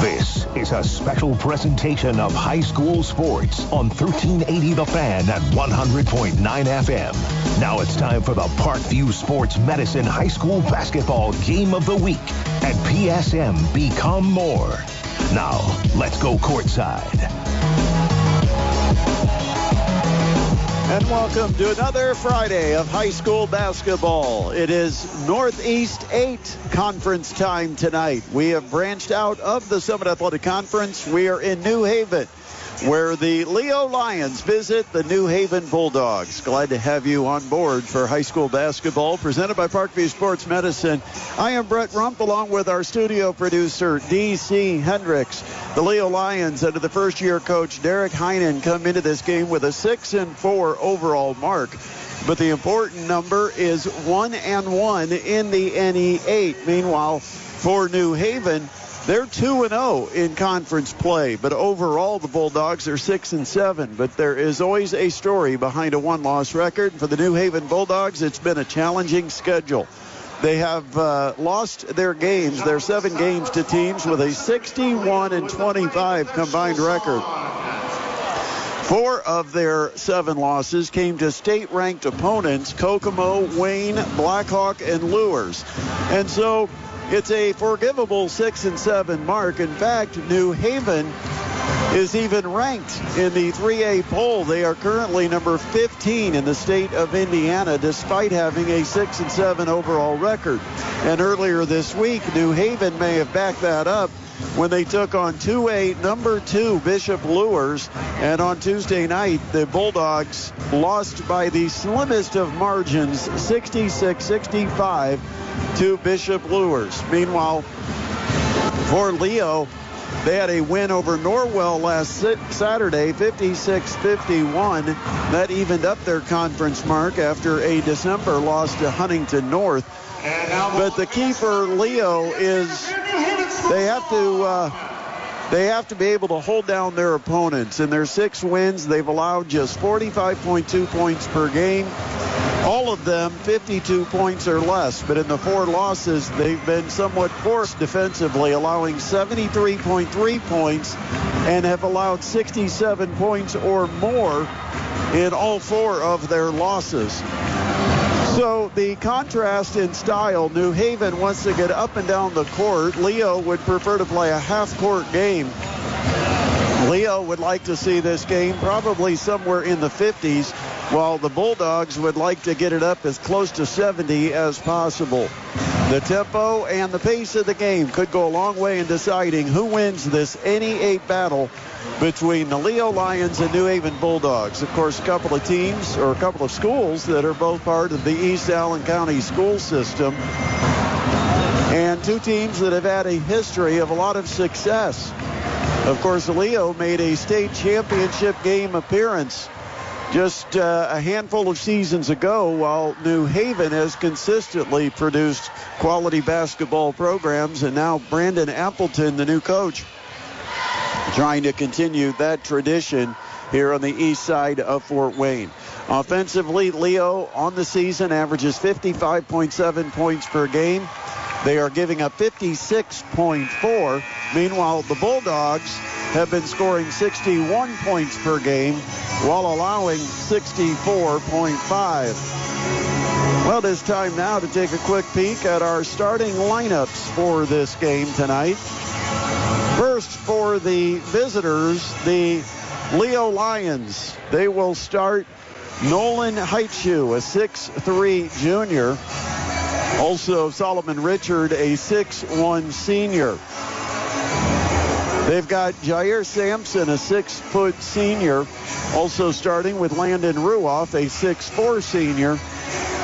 This is a special presentation of high school sports on 1380 The Fan and 100.9 FM. Now it's time for the Parkview Sports Medicine High School Basketball Game of the Week at PSM Become More. Now, let's go courtside. And welcome to another Friday of high school basketball. It is Northeast 8 conference time tonight. We have branched out of the Summit Athletic Conference. We are in New Haven, where the Leo Lions visit the New Haven Bulldogs. Glad to have you on board for high school basketball, presented by Parkview Sports Medicine. I am Brett Rump, along with our studio producer, D.C. Hendricks. The Leo Lions, under the first-year coach Derek Heinen, come into this game with a 6-4 overall mark. But the important number is 1-1 in the NE8. Meanwhile, for New Haven, they're 2-0 in conference play, but overall the Bulldogs are 6-7. But there is always a story behind a one-loss record. For the New Haven Bulldogs, it's been a challenging schedule. They have lost their games, their 7 games, to teams with a 61-25 combined record. 4 of their 7 losses came to state-ranked opponents: Kokomo, Wayne, Blackhawk, and Lures. And so it's a forgivable 6-7 mark. In fact, New Haven is even ranked in the 3A poll. They are currently number 15 in the state of Indiana, despite having a 6-7 overall record. And earlier this week, New Haven may have backed that up when they took on 2A number 2 Bishop Lures. And on Tuesday night, the Bulldogs lost by the slimmest of margins, 66-65 to Bishop Lures. Meanwhile, for Leo, they had a win over Norwell last Saturday, 56-51. That evened up their conference mark after a December loss to Huntington North. But the key for Leo is they have to be able to hold down their opponents. In their 6 wins, they've allowed just 45.2 points per game. All of them 52 points or less. But in the 4 losses, they've been somewhat porous defensively, allowing 73.3 points and have allowed 67 points or more in all 4 of their losses. So the contrast in style: New Haven wants to get up and down the court. Leo would prefer to play a half-court game. Leo would like to see this game probably somewhere in the 50s, while the Bulldogs would like to get it up as close to 70 as possible. The tempo and the pace of the game could go a long way in deciding who wins this NE8 battle between the Leo Lions and New Haven Bulldogs. Of course, a couple of teams, or a couple of schools, that are both part of the East Allen County school system, and 2 teams that have had a history of a lot of success. Of course, Leo made a state championship game appearance just a handful of seasons ago, while New Haven has consistently produced quality basketball programs. And now Brandon Appleton, the new coach, trying to continue that tradition here on the east side of Fort Wayne. Offensively, Leo on the season averages 55.7 points per game. They are giving up 56.4. Meanwhile, the Bulldogs have been scoring 61 points per game while allowing 64.5. Well, it is time now to take a quick peek at our starting lineups for this game tonight. First, for the visitors, the Leo Lions. They will start Nolan Heitschuh, a 6'3 junior. Also, Solomon Richard, a 6'1 senior. They've got Jair Sampson, a 6-foot senior, also starting with Landon Ruoff, a 6'4 senior.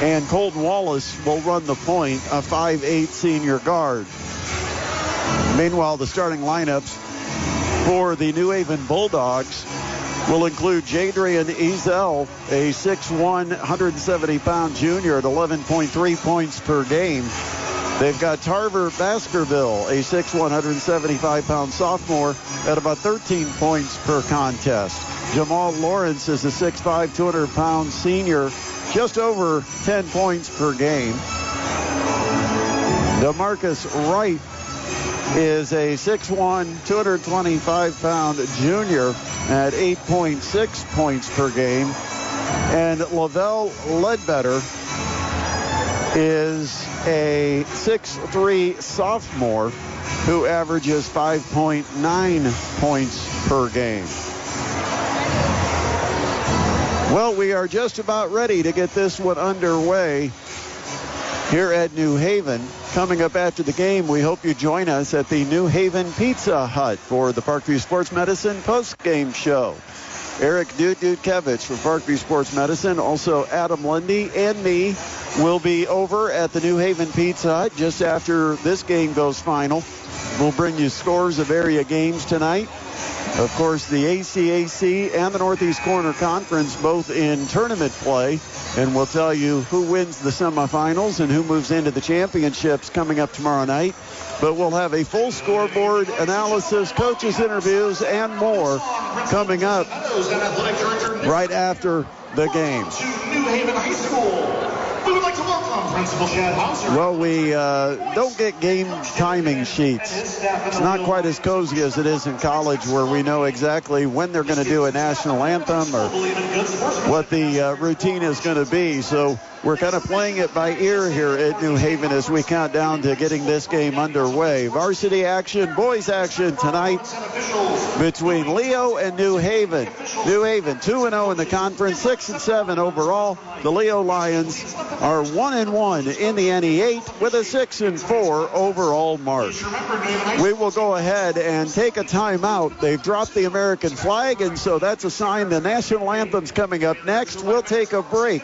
And Colton Wallace will run the point, a 5'8 senior guard. Meanwhile, the starting lineups for the New Haven Bulldogs will include Jadrian Ezel, a 6'1", 170-pound junior at 11.3 points per game. They've got Tarver Baskerville, a 6'1", 175-pound sophomore at about 13 points per contest. Jamal Lawrence is a 6'5", 200-pound senior, just over 10 points per game. DeMarcus Wright is a 6'1", 225-pound junior at 8.6 points per game. And Lavelle Ledbetter is a 6'3" sophomore who averages 5.9 points per game. Well, we are just about ready to get this one underway here at New Haven. Coming up after the game, we hope you join us at the New Haven Pizza Hut for the Parkview Sports Medicine post-game show. Eric Dudkevich from Parkview Sports Medicine, also Adam Lundy and me will be over at the New Haven Pizza Hut just after this game goes final. We'll bring you scores of area games tonight. Of course, the ACAC and the Northeast Corner Conference both in tournament play, and we'll tell you who wins the semifinals and who moves into the championships coming up tomorrow night. But we'll have a full scoreboard analysis, coaches' interviews, and more coming up right after the game. New Haven High School. We would like to welcome Principal Chad Hauser. Well, we don't get game timing sheets. It's not quite as cozy as it is in college, where we know exactly when they're going to do a national anthem or what the routine is going to be. So we're kind of playing it by ear here at New Haven as we count down to getting this game underway. Varsity action, boys action tonight between Leo and New Haven. New Haven 2-0 in the conference, 6-7 overall. The Leo Lions are 1-1 in the NE8 with a 6-4 overall mark. We will go ahead and take a timeout. They've dropped the American flag, and so that's a sign the national anthem's coming up next. We'll take a break.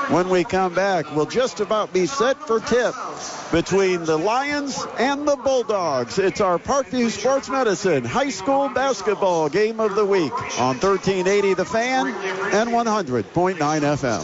When we come back, we'll just about be set for tip between the Lions and the Bulldogs. It's our Parkview Sports Medicine High School Basketball Game of the Week on 1380 The Fan and 100.9 FM.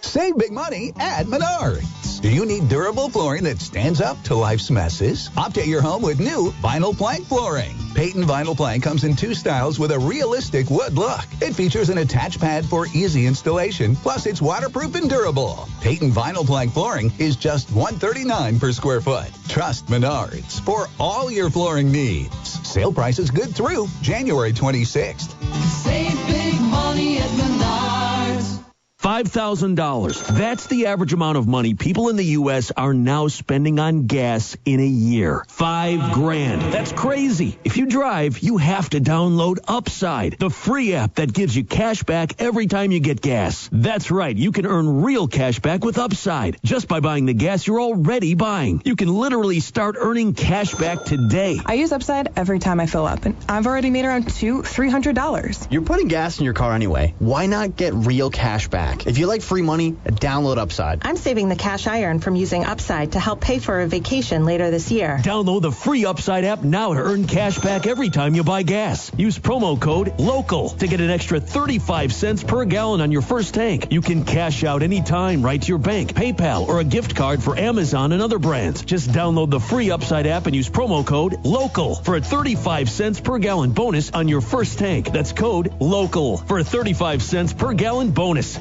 Save big money at Menards. Do you need durable flooring that stands up to life's messes? Update your home with new vinyl plank flooring. Peyton Vinyl Plank comes in 2 styles with a realistic wood look. It features an attached pad for easy installation, plus it's waterproof and durable. Peyton Vinyl Plank flooring is just $139 per square foot. Trust Menards for all your flooring needs. Sale prices good through January 26th. Save big money at Menards. $5,000. That's the average amount of money people in the U.S. are now spending on gas in a year. $5,000. That's crazy. If you drive, you have to download Upside, the free app that gives you cash back every time you get gas. That's right. You can earn real cash back with Upside just by buying the gas you're already buying. You can literally start earning cash back today. I use Upside every time I fill up, and I've already made around $200-$300. You're putting gas in your car anyway. Why not get real cash back? If you like free money, download Upside. I'm saving the cash I earn from using Upside to help pay for a vacation later this year. Download the free Upside app now to earn cash back every time you buy gas. Use promo code LOCAL to get an extra 35 cents per gallon on your first tank. You can cash out anytime right to your bank, PayPal, or a gift card for Amazon and other brands. Just download the free Upside app and use promo code LOCAL for a 35 cents per gallon bonus on your first tank. That's code LOCAL for a 35 cents per gallon bonus.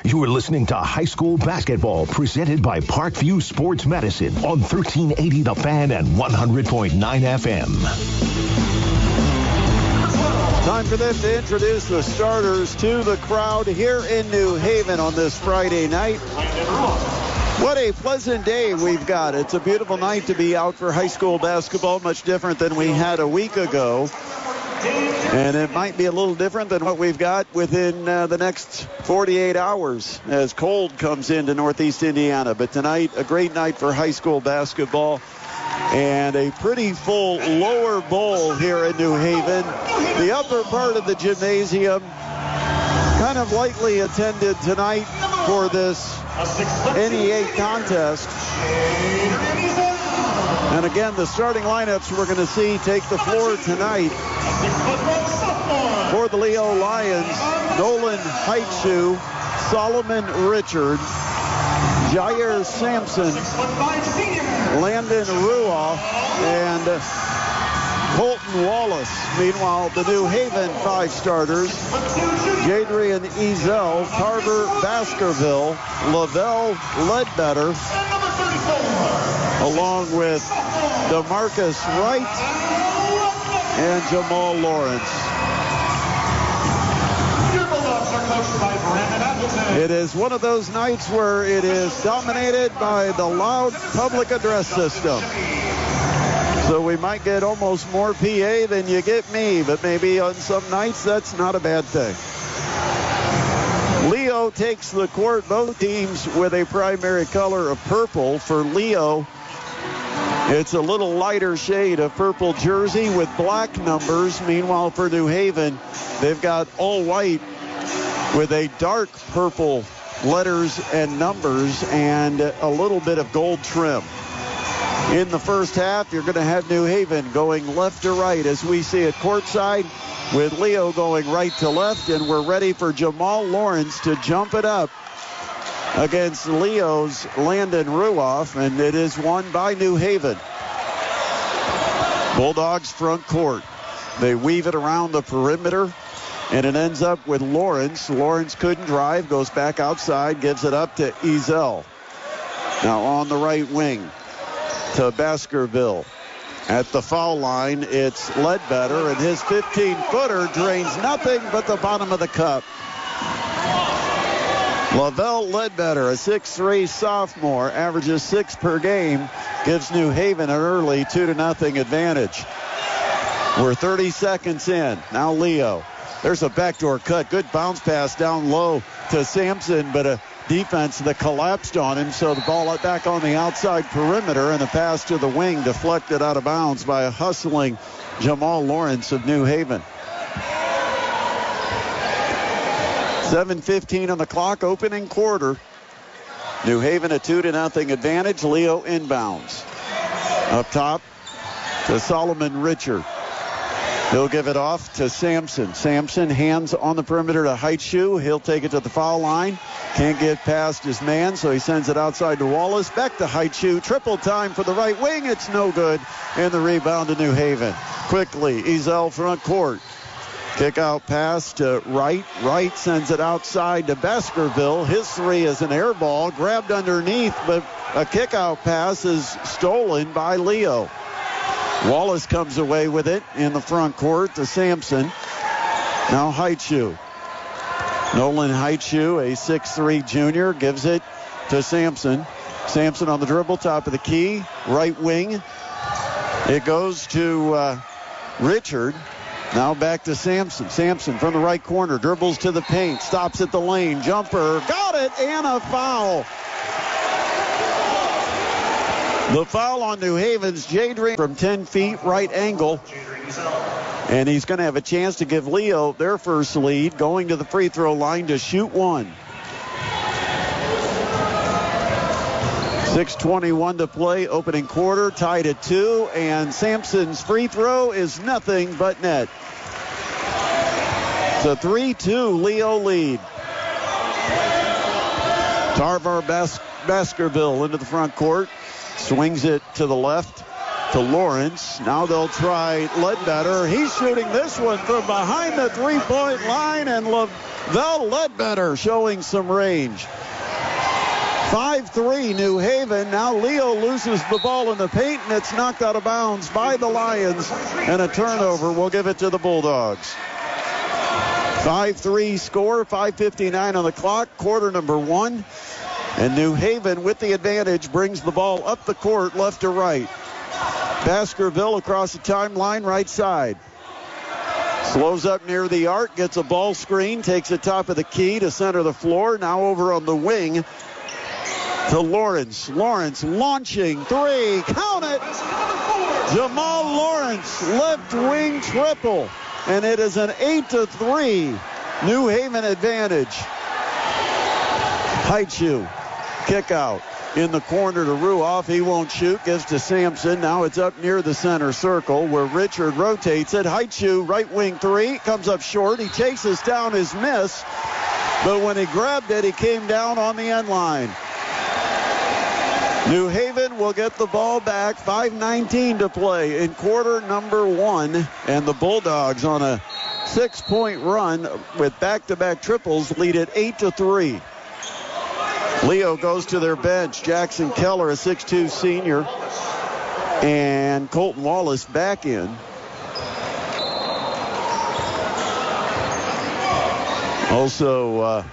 You are listening to High School Basketball presented by Parkview Sports Medicine on 1380 The Fan and 100.9 FM. Time for them to introduce the starters to the crowd here in New Haven on this Friday night. What a pleasant day we've got. It's a beautiful night to be out for high school basketball, much different than we had a week ago. And it might be a little different than what we've got within the next 48 hours as cold comes into Northeast Indiana. But tonight, a great night for high school basketball and a pretty full lower bowl here in New Haven. The upper part of the gymnasium kind of lightly attended tonight for this NE8 contest. And again, the starting lineups we're going to see take the floor tonight. For the Leo Lions, Nolan Heitshu, Solomon Richard, Jair Sampson, Landon Ruoff, and Colton Wallace. Meanwhile, the New Haven 5 starters, Jadrian Ezel, Carver Baskerville, Lavelle Ledbetter, along with DeMarcus Wright and Jamal Lawrence. Your Bulldogs are coached by Brandon Appleton. It is one of those nights where it is dominated by the loud public address system. So we might get almost more PA than you get me, but maybe on some nights that's not a bad thing. Leo takes the court, both teams with a primary color of purple. For Leo, it's a little lighter shade of purple jersey with black numbers. Meanwhile, for New Haven, they've got all white with a dark purple letters and numbers and a little bit of gold trim. In the first half, you're going to have New Haven going left to right as we see it courtside, with Leo going right to left, and we're ready for Jamal Lawrence to jump it up against Leo's Landon Ruoff, and it is won by New Haven. Bulldogs front court. They weave it around the perimeter, and it ends up with Lawrence. Lawrence couldn't drive, goes back outside, gives it up to Ezel. Now on the right wing to Baskerville. At the foul line, it's Ledbetter, and his 15-footer drains nothing but the bottom of the cup. Lavelle Ledbetter, a 6'3 sophomore, averages 6 per game, gives New Haven an early 2-0 advantage. We're 30 seconds in. Now Leo. There's a backdoor cut. Good bounce pass down low to Sampson, but a defense that collapsed on him, so the ball back on the outside perimeter, and a pass to the wing deflected out of bounds by a hustling Jamal Lawrence of New Haven. 7:15 on the clock, opening quarter. New Haven a 2-0 advantage. Leo inbounds. Up top to Solomon Richard. He'll give it off to Sampson. Sampson hands on the perimeter to Heitschuh. He'll take it to the foul line. Can't get past his man, so he sends it outside to Wallace. Back to Heitschuh. Triple time for the right wing. It's no good. And the rebound to New Haven. Quickly, Ezel front court. Kick out pass to Wright. Wright sends it outside to Baskerville. His three is an air ball. Grabbed underneath, but a kick out pass is stolen by Leo. Wallace comes away with it in the front court to Sampson. Now Heitschuh. Nolan Heitschuh, a 6'3 junior, gives it to Sampson. Sampson on the dribble, top of the key, right wing. It goes to Richard. Now back to Sampson. Sampson from the right corner, dribbles to the paint, stops at the lane, jumper, got it, and a foul. The foul on New Haven's Jadrian from 10 feet, right angle. And he's going to have a chance to give Leo their first lead, going to the free throw line to shoot one. 6:21 to play, opening quarter, tied at 2, and Sampson's free throw is nothing but net. It's a 3-2 Leo lead. Tarvar Baskerville into the front court. Swings it to the left to Lawrence. Now they'll try Ledbetter. He's shooting this one from behind the three-point line, and Lavelle Ledbetter showing some range. 5-3 New Haven. Now Leo loses the ball in the paint, and it's knocked out of bounds by the Lions, and a turnover will give it to the Bulldogs. 5-3 score, 5:59 on the clock, quarter number 1. And New Haven, with the advantage, brings the ball up the court, left to right. Baskerville across the timeline, right side. Slows up near the arc, gets a ball screen, takes it top of the key to center of the floor. Now over on the wing to Lawrence. Lawrence launching three. Count it! Jamal Lawrence, left wing triple. And it is an 8-3 New Haven advantage. Heitschuh. Kick out in the corner to Ruoff. He won't shoot. Gives to Sampson. Now it's up near the center circle where Richard rotates it. Heitschuh, right wing three. Comes up short. He chases down his miss. But when he grabbed it, he came down on the end line. New Haven will get the ball back. 5:19 to play in quarter number 1. And the Bulldogs on a 6-point run with back-to-back triples lead at 8-3. Leo goes to their bench. Jackson Keller, a 6'2 senior, and Colton Wallace back in. Also,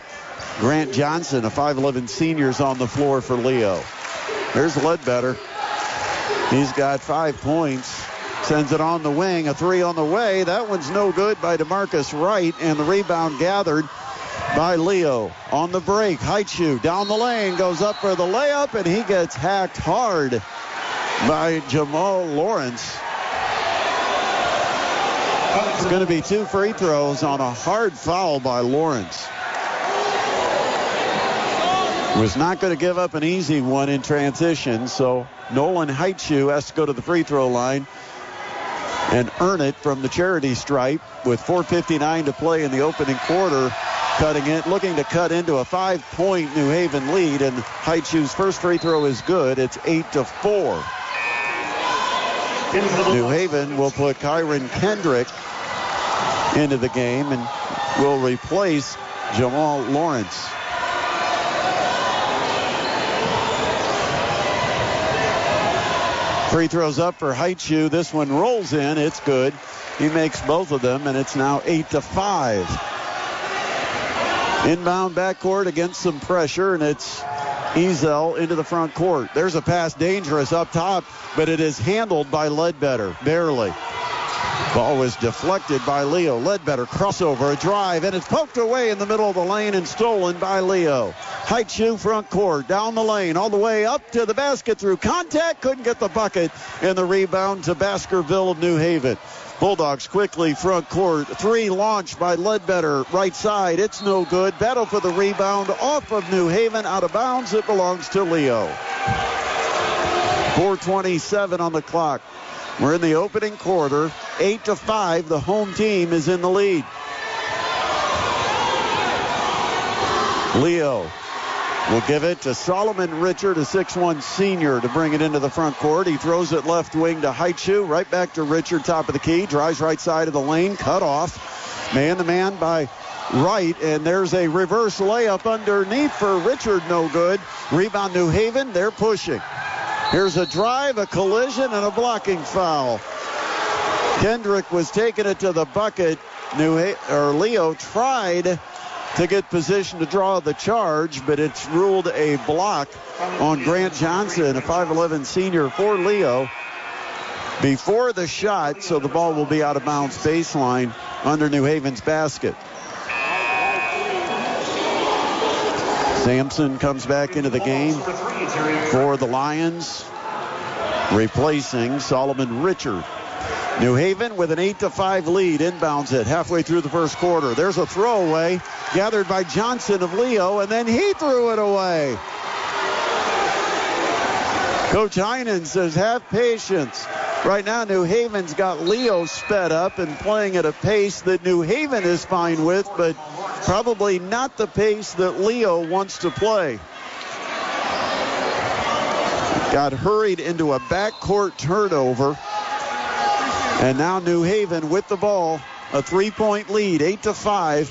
Grant Johnson, a 5'11 senior, is on the floor for Leo. There's Ledbetter. He's got 5 points. Sends it on the wing. A three on the way. That one's no good by DeMarcus Wright, and the rebound gathered by Leo. On the break, Haichu down the lane, goes up for the layup, and he gets hacked hard by Jamal Lawrence. It's going to be 2 free throws on a hard foul by Lawrence. Was not going to give up an easy one in transition, so Nolan Haichu has to go to the free throw line and earn it from the charity stripe with 4:59 to play in the opening quarter. Looking to cut into a 5-point New Haven lead, and Haichu's first free throw is good. It's 8-4. New Haven will put Kyron Kendrick into the game and will replace Jamal Lawrence. Free throws up for Haichu. This one rolls in. It's good. He makes both of them, and it's now 8-5. Inbound backcourt against some pressure, and it's Ezel into the front court. There's a pass, dangerous up top, but it is handled by Ledbetter, barely. Ball was deflected by Leo. Ledbetter crossover, a drive, and it's poked away in the middle of the lane and stolen by Leo. Haichu front court, down the lane, all the way up to the basket through contact. Couldn't get the bucket, and the rebound to Baskerville of New Haven. Bulldogs quickly front court. Three launched by Ledbetter. Right side, it's no good. Battle for the rebound off of New Haven, out of bounds. It belongs to Leo. 4:27 on the clock. We're in the opening quarter. 8-5. The home team is in the lead. Leo will give it to Solomon Richard, a 6'1 senior, to bring it into the front court. He throws it left wing to Haichu. Right back to Richard, top of the key. Drives right side of the lane. Cut off. Man-to-man by Wright. And there's a reverse layup underneath for Richard. No good. Rebound New Haven. They're pushing. Here's a drive, a collision, and a blocking foul. Kendrick was taking it to the bucket. Leo tried to get position to draw the charge, but it's ruled a block on Grant Johnson, a 5'11 senior for Leo, before the shot, so the ball will be out of bounds baseline under New Haven's basket. Sampson comes back into the game for the Lions, replacing Solomon Richard. New Haven with an 8-5 lead, inbounds it halfway through the first quarter. There's a throwaway gathered by Johnson of Leo, and then he threw it away. Coach Heinen says, have patience. Right now, New Haven's got Leo sped up and playing at a pace that New Haven is fine with, but probably not the pace that Leo wants to play. Got hurried into a backcourt turnover. And now New Haven with the ball, a 3-point lead, 8-5.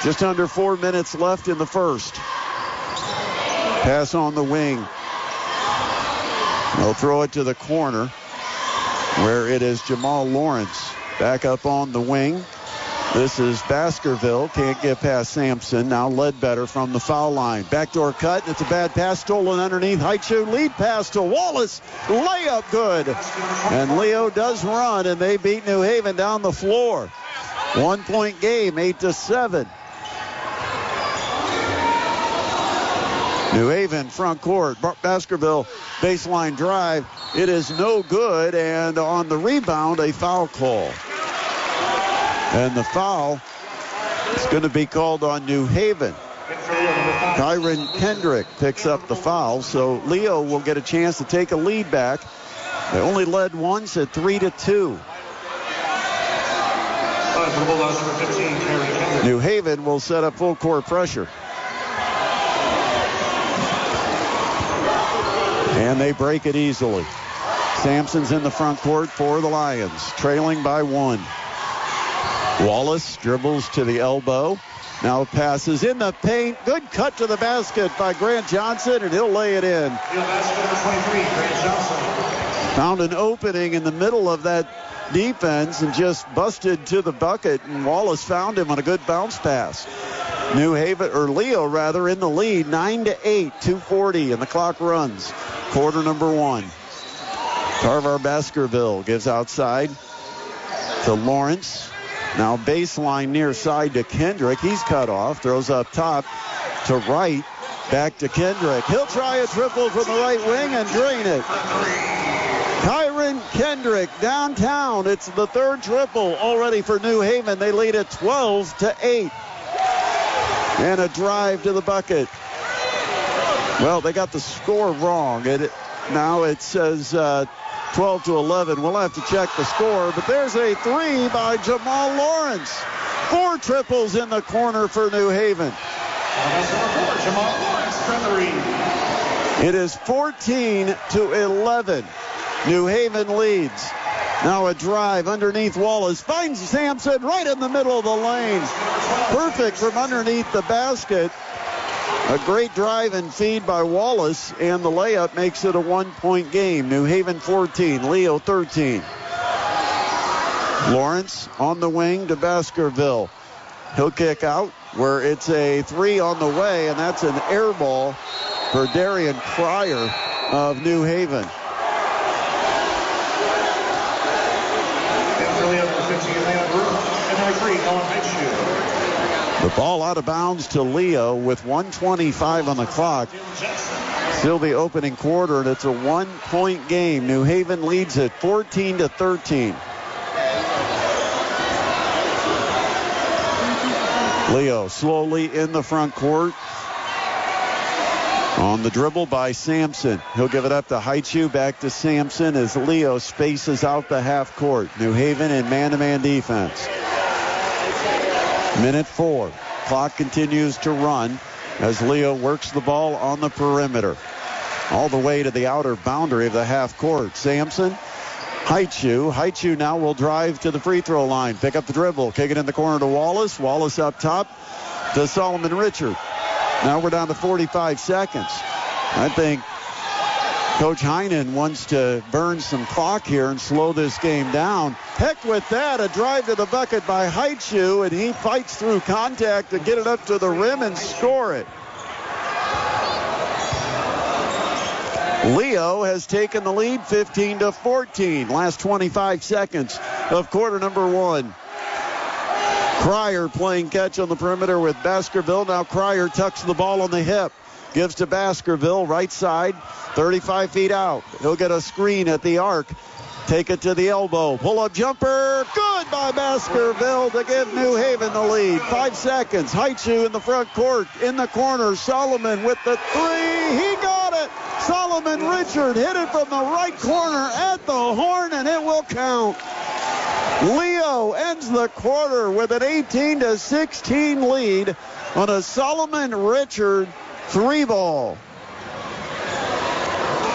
Just under 4 minutes left in the first. Pass on the wing. They'll throw it to the corner, where it is Jamal Lawrence. Back up on the wing. This is Baskerville. Can't get past Sampson. Now Ledbetter from the foul line. Backdoor cut. It's a bad pass stolen underneath. Haichu lead pass to Wallace. Layup good. And Leo does run, and they beat New Haven down the floor. 1 point game, 8-7. New Haven front court. Baskerville baseline drive. It is no good, and on the rebound, a foul call. And the foul is going to be called on New Haven. Kyron Kendrick picks up the foul, so Leo will get a chance to take a lead back. They only led once at 3-2. New Haven will set up full court pressure. And they break it easily. Sampson's in the front court for the Lions, trailing by 1. Wallace dribbles to the elbow. Now passes in the paint. Good cut to the basket by Grant Johnson, and he'll lay it in. Found an opening in the middle of that defense and just busted to the bucket, and Wallace found him on a good bounce pass. Leo in the lead, 9-8, 2:40, and the clock runs. Quarter number one. Tarvar Baskerville gives outside to Lawrence. Now baseline near side to Kendrick. He's cut off. Throws up top to Wright. Back to Kendrick. He'll try a triple from the right wing and drain it. Kyron Kendrick downtown. It's the third triple already for New Haven. They lead at 12-8. And a drive to the bucket. Well, they got the score wrong. Now it says 12-11. We'll have to check the score, but there's a three by Jamal Lawrence. 4 triples in the corner for New Haven. Jamal Lawrence for three. It is 14-11. New Haven leads. Now a drive underneath Wallace. Finds Sampson right in the middle of the lane. Perfect from underneath the basket. A great drive and feed by Wallace, and the layup makes it a 1-point game. New Haven 14, Leo 13. Lawrence on the wing to Baskerville. He'll kick out where it's a 3 on the way, and that's an air ball for Darian Cryer of New Haven. The ball out of bounds to Leo with 1:25 on the clock. Still the opening quarter, and it's a 1-point game. New Haven leads at 14-13. Leo slowly in the front court. On the dribble by Sampson. He'll give it up to Haichu, back to Sampson as Leo spaces out the half court. New Haven in man-to-man defense. Minute 4. Clock continues to run as Leo works the ball on the perimeter. All the way to the outer boundary of the half court. Sampson, Haichu. Haichu now will drive to the free throw line. Pick up the dribble. Kick it in the corner to Wallace. Wallace up top to Solomon Richard. Now we're down to 45 seconds. I think Coach Heinen wants to burn some clock here and slow this game down. Heck with that. A drive to the bucket by Haichu, and he fights through contact to get it up to the rim and score it. Leo has taken the lead 15-14. Last 25 seconds of quarter number one. Cryer playing catch on the perimeter with Baskerville. Now Cryer tucks the ball on the hip. Gives to Baskerville, right side, 35 feet out. He'll get a screen at the arc. Take it to the elbow. Pull-up jumper. Good by Baskerville to give New Haven the lead. 5 seconds. Haichu in the front court. In the corner, Solomon with the three. He got it. Solomon Richard hit it from the right corner at the horn, and it will count. Leo ends the quarter with an 18-16 lead on a Solomon Richard 3-ball.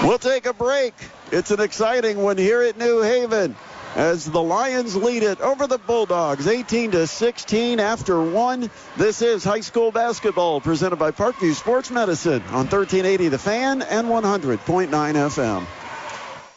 We'll take a break. It's an exciting one here at New Haven as the Lions lead it over the Bulldogs 18-16 after one. This is high school basketball presented by Parkview Sports Medicine on 1380 The Fan and 100.9 FM.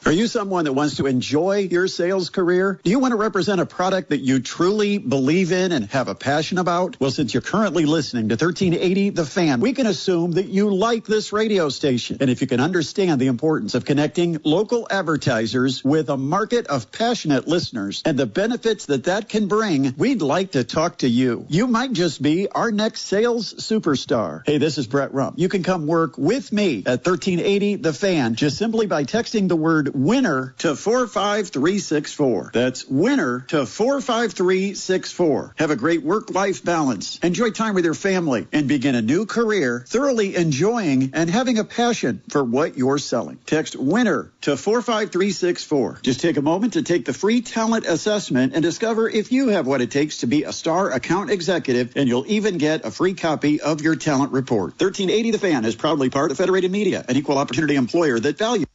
Are you someone that wants to enjoy your sales career? Do you want to represent a product that you truly believe in and have a passion about? Well, since you're currently listening to 1380 The Fan, we can assume that you like this radio station. And if you can understand the importance of connecting local advertisers with a market of passionate listeners and the benefits that can bring, we'd like to talk to you. You might just be our next sales superstar. Hey, this is Brett Rump. You can come work with me at 1380 The Fan just simply by texting the word winner to 45364. That's winner to 45364. Have a great work-life balance. Enjoy time with your family and begin a new career thoroughly enjoying and having a passion for what you're selling. Text winner to 45364. Just take a moment to take the free talent assessment and discover if you have what it takes to be a star account executive, and you'll even get a free copy of your talent report. 1380 The Fan is proudly part of Federated Media, an equal opportunity employer that values.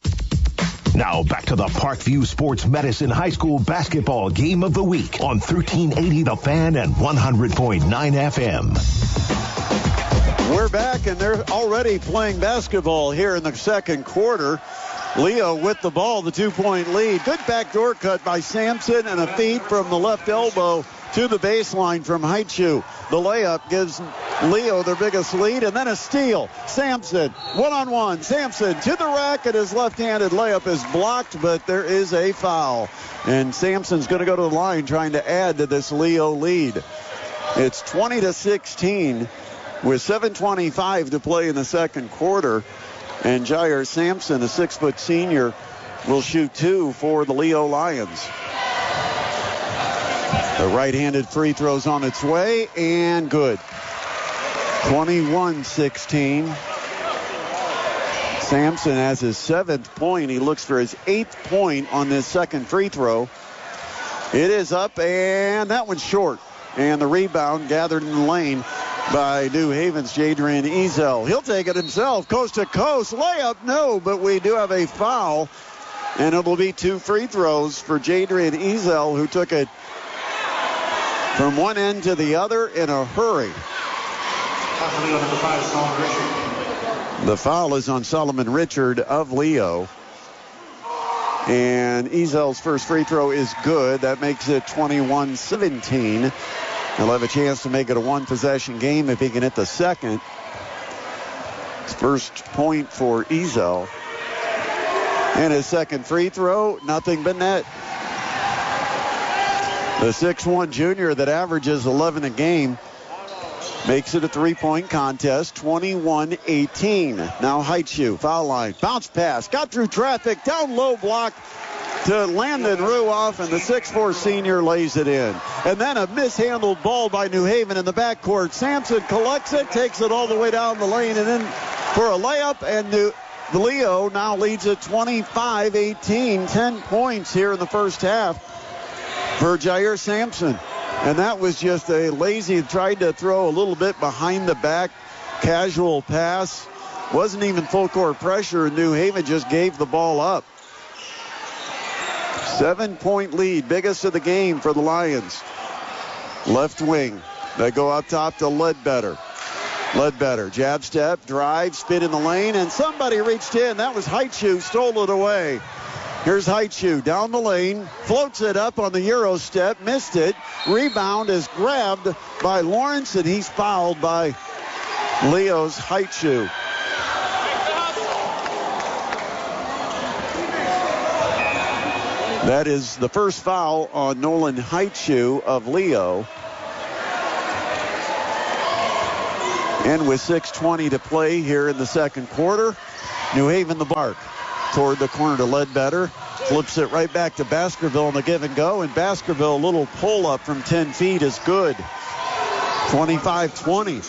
Now back to the Parkview Sports Medicine High School Basketball Game of the Week on 1380 The Fan and 100.9 FM. We're back, and they're already playing basketball here in the second quarter. Leo with the ball, the 2-point lead. Good backdoor cut by Sampson and a feed from the left elbow to the baseline from Haichu. The layup gives Leo their biggest lead, and then a steal. Sampson, one-on-one. Sampson to the rack, and his left-handed layup is blocked, but there is a foul. And Sampson's going to go to the line trying to add to this Leo lead. It's 20-16 with 7:25 to play in the second quarter. And Jair Sampson, a 6-foot senior, will shoot 2 for the Leo Lions. The right-handed free throw's on its way, and good. 21-16. Sampson has his 7th point. He looks for his 8th point on this second free throw. It is up, and that one's short. And the rebound gathered in the lane by New Haven's Jadrian Ezel. He'll take it himself, coast to coast. Layup, no, but we do have a foul. And it will be 2 free throws for Jadrian Ezel, who took it from one end to the other in a hurry. The foul is on Solomon Richard of Leo. And Ezel's first free throw is good. That makes it 21-17. He'll have a chance to make it a one-possession game if he can hit the second. His first point for Ezel. And his second free throw, nothing but net. The 6'1 junior that averages 11 a game makes it a 3-point contest, 21-18. Now Haichu, foul line, bounce pass, got through traffic, down low block to Landon Ruoff, and the 6'4 senior lays it in. And then a mishandled ball by New Haven in the backcourt. Sampson collects it, takes it all the way down the lane, and then for a layup, and the Leo now leads at 25-18, 10 points here in the first half for Jair Sampson. And that was just a lazy, tried to throw a little bit behind the back, casual pass. Wasn't even full court pressure, and New Haven just gave the ball up. 7-point lead, biggest of the game for the Lions. Left wing, they go up top to Ledbetter. Ledbetter, jab step, drive, spin in the lane, and somebody reached in. That was Haichu, stole it away. Here's Haichu down the lane, floats it up on the Euro step, missed it. Rebound is grabbed by Lawrence, and he's fouled by Leo's Haichu. That is the first foul on Nolan Haichu of Leo. And with 6:20 to play here in the second quarter, New Haven the mark. Toward the corner to Ledbetter. Flips it right back to Baskerville on the give and go. And Baskerville, a little pull up from 10 feet is good. 25-20.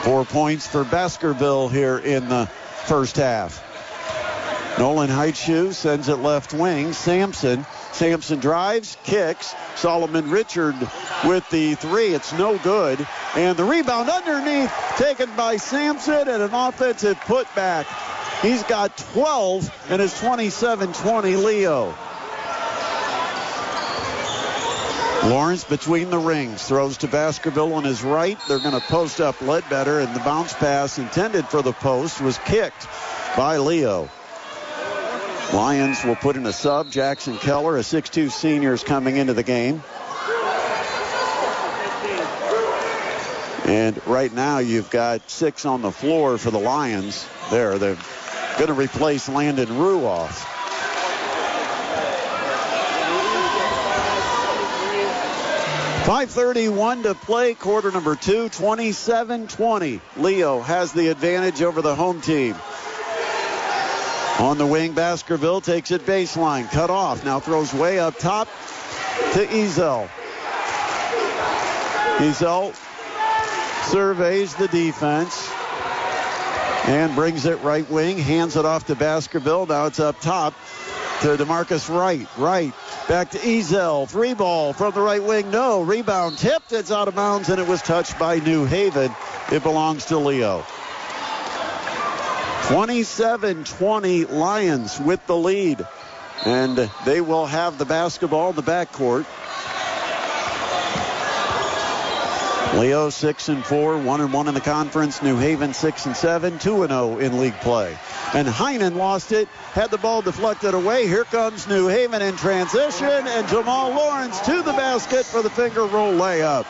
4 points for Baskerville here in the first half. Nolan Haichu sends it left wing. Sampson drives, kicks. Solomon Richard with the 3. It's no good. And the rebound underneath taken by Sampson, and an offensive putback. He's got 12, and it's 27-20 Leo. Lawrence between the rings, throws to Baskerville on his right. They're going to post up Ledbetter, and the bounce pass intended for the post was kicked by Leo. Lions will put in a sub. Jackson Keller, a 6'2 senior, is coming into the game. And right now you've got 6 on the floor for the Lions. They're going to replace Landon Ruoff. .531 to play, quarter number 2, 27-20. Leo has the advantage over the home team. On the wing, Baskerville takes it baseline, cut off, now throws way up top to Ezel. Ezel surveys the defense and brings it right wing, hands it off to Baskerville. Now it's up top to DeMarcus Wright, back to Ezel, 3 ball from the right wing, no, rebound tipped, it's out of bounds, and it was touched by New Haven. It belongs to Leo. 27-20 Lions with the lead. And they will have the basketball in the backcourt. Leo 6-4, 1-1 in the conference. New Haven 6-7, 2-0 in league play. And Heinen lost it, had the ball deflected away. Here comes New Haven in transition, and Jamal Lawrence to the basket for the finger roll layup.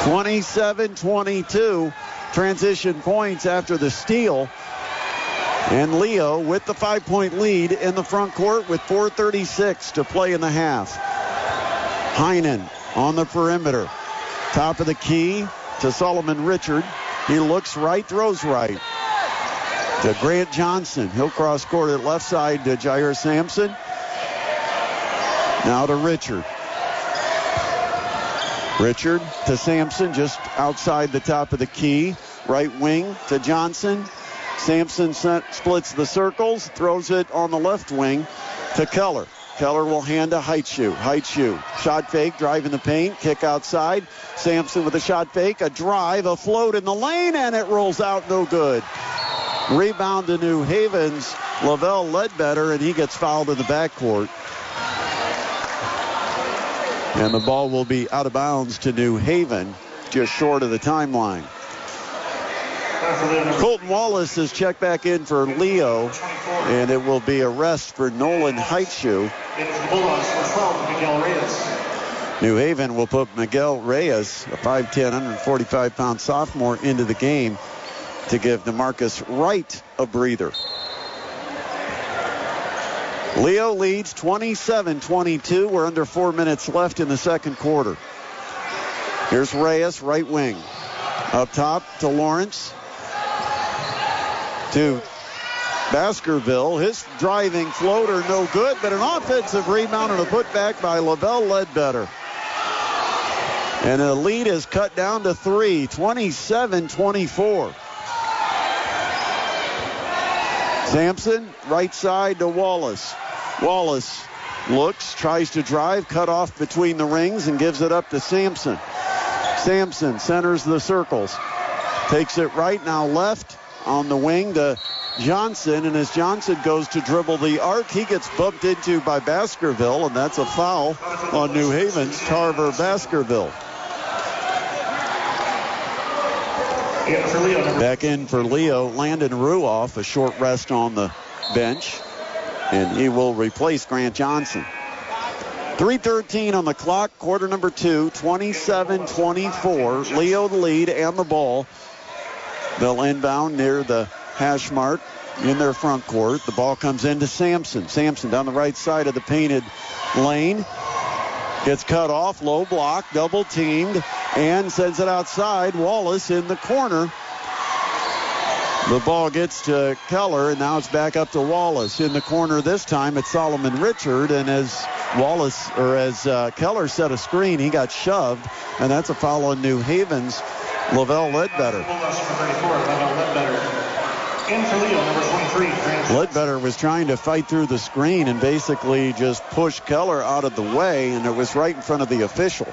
27-22, transition points after the steal. And Leo with the 5-point lead in the front court with 4:36 to play in the half. Heinen on the perimeter. Top of the key to Solomon Richard. He looks right, throws right. To Grant Johnson. He'll cross court at left side to Jair Sampson. Now to Richard. Richard to Sampson just outside the top of the key. Right wing to Johnson. Sampson splits the circles, throws it on the left wing to Keller. Keller will hand to Heitschuh. Heitschuh, shot fake, drive in the paint, kick outside. Sampson with a shot fake, a drive, a float in the lane, and it rolls out, no good. Rebound to New Haven's Lavelle Ledbetter, and he gets fouled in the backcourt. And the ball will be out of bounds to New Haven, just short of the timeline. Colton Wallace is checked back in for Leo, and it will be a rest for Nolan Heitschuh. New Haven will put Miguel Reyes, a 5'10", 145-pound sophomore, into the game to give DeMarcus Wright a breather. Leo leads 27-22. We're under 4 minutes left in the second quarter. Here's Reyes, right wing. Up top to Lawrence. To Baskerville. His driving floater no good, but an offensive rebound and a putback by Lavelle Ledbetter. And the lead is cut down to 3, 27-24. Sampson, right side to Wallace. Wallace looks, tries to drive, cut off between the rings and gives it up to Sampson. Sampson centers the circles. Takes it right, now left on the wing to Johnson, and as Johnson goes to dribble the arc, he gets bumped into by Baskerville, and that's a foul on New Haven's Tarver Baskerville. Back in for Leo, Landon Ruoff, a short rest on the bench, and he will replace Grant Johnson. 3:13 on the clock, quarter number 2, 27-24. Leo the lead and the ball. They'll inbound near the hash mark in their front court. The ball comes into Sampson. Sampson down the right side of the painted lane. Gets cut off, low block, double teamed, and sends it outside. Wallace in the corner. The ball gets to Keller, and now it's back up to Wallace. In the corner this time, it's Solomon Richard, and as Keller set a screen, he got shoved, and that's a foul on New Haven's Lavelle Ledbetter. In for Leo, number 23. Ledbetter was trying to fight through the screen and basically just pushed Keller out of the way, and it was right in front of the official.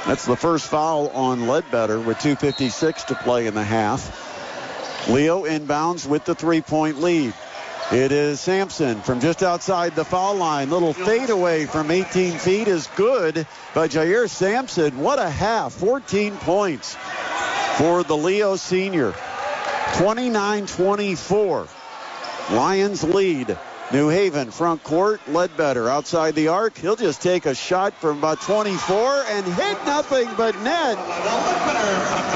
That's the first foul on Ledbetter with 2:56 to play in the half. Leo inbounds with the 3-point lead. It is Sampson from just outside the foul line. Little fadeaway from 18 feet is good by Jair Sampson. What a half. 14 points for the Leo senior. 29-24. Lions lead. New Haven front court. Ledbetter outside the arc. He'll just take a shot from about 24 and hit nothing but net.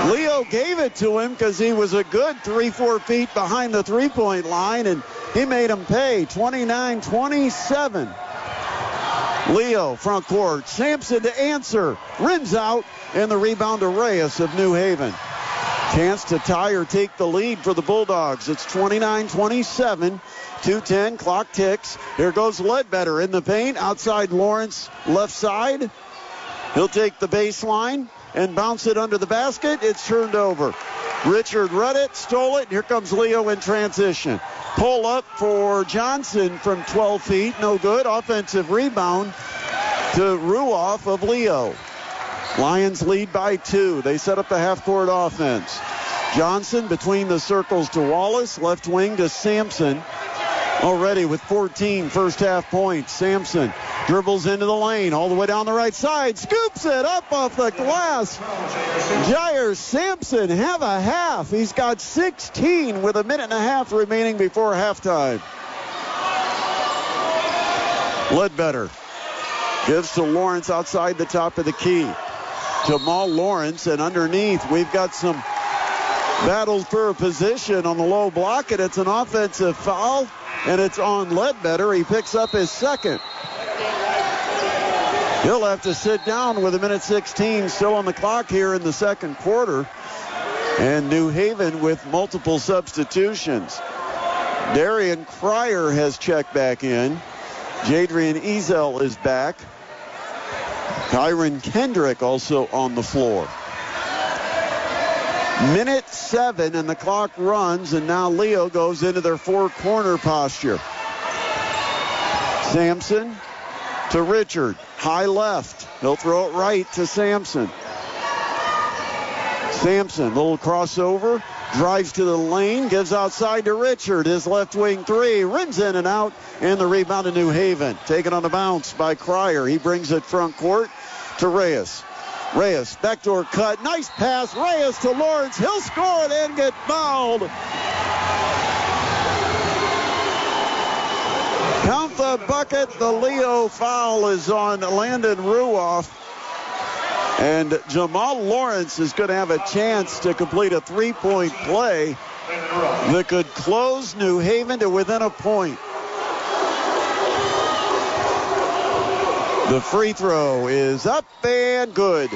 Leo gave it to him because he was a good 3-4 feet behind the 3-point line, and he made him pay. 29-27. Leo front court. Sampson to answer. Rims out, and the rebound to Reyes of New Haven. Chance to tie or take the lead for the Bulldogs. It's 29-27. 2:10, clock ticks. Here goes Ledbetter in the paint. Outside Lawrence, left side. He'll take the baseline and bounce it under the basket. It's turned over. Richard read it, stole it. Here comes Leo in transition. Pull up for Johnson from 12 feet. No good. Offensive rebound to Ruoff of Leo. Lions lead by 2. They set up the half-court offense. Johnson between the circles to Wallace. Left wing to Sampson. Already with 14 first half points. Sampson dribbles into the lane all the way down the right side. Scoops it up off the glass. Jair Sampson have a half. He's got 16 with a minute and a half remaining before halftime. Ledbetter gives to Lawrence outside the top of the key. Jamal Lawrence, and underneath we've got some battles for a position on the low block, and it's an offensive foul, and it's on Ledbetter. He picks up his second. He'll have to sit down with a minute 16 still on the clock here in the second quarter. And New Haven with multiple substitutions. Darian Cryer has checked back in. Jadrian Ezel is back. Kyron Kendrick also on the floor. Minute 7 and the clock runs, and now Leo goes into their four-corner posture. Sampson to Richard. High left. He'll throw it right to Sampson. Sampson, little crossover. Drives to the lane. Gives outside to Richard. His left wing three. Rims in and out. And the rebound to New Haven. Taken on the bounce by Cryer. He brings it front court to Reyes. Reyes, backdoor cut. Nice pass. Reyes to Lawrence. He'll score it and get fouled. Count the bucket. The Leo foul is on Landon Ruoff. And Jamal Lawrence is going to have a chance to complete a three-point play that could close New Haven to within a point. The free throw is up and good.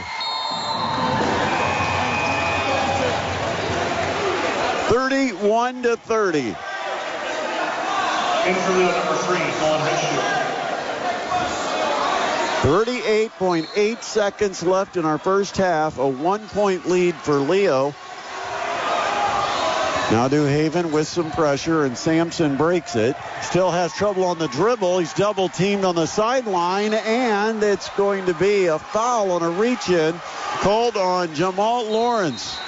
31-30. In for Leo, number 3, Colin Highshield. 38.8 seconds left in our first half. A 1-point lead for Leo. Now New Haven with some pressure, and Sampson breaks it. Still has trouble on the dribble. He's double teamed on the sideline, and it's going to be a foul on a reach-in called on Jamal Lawrence.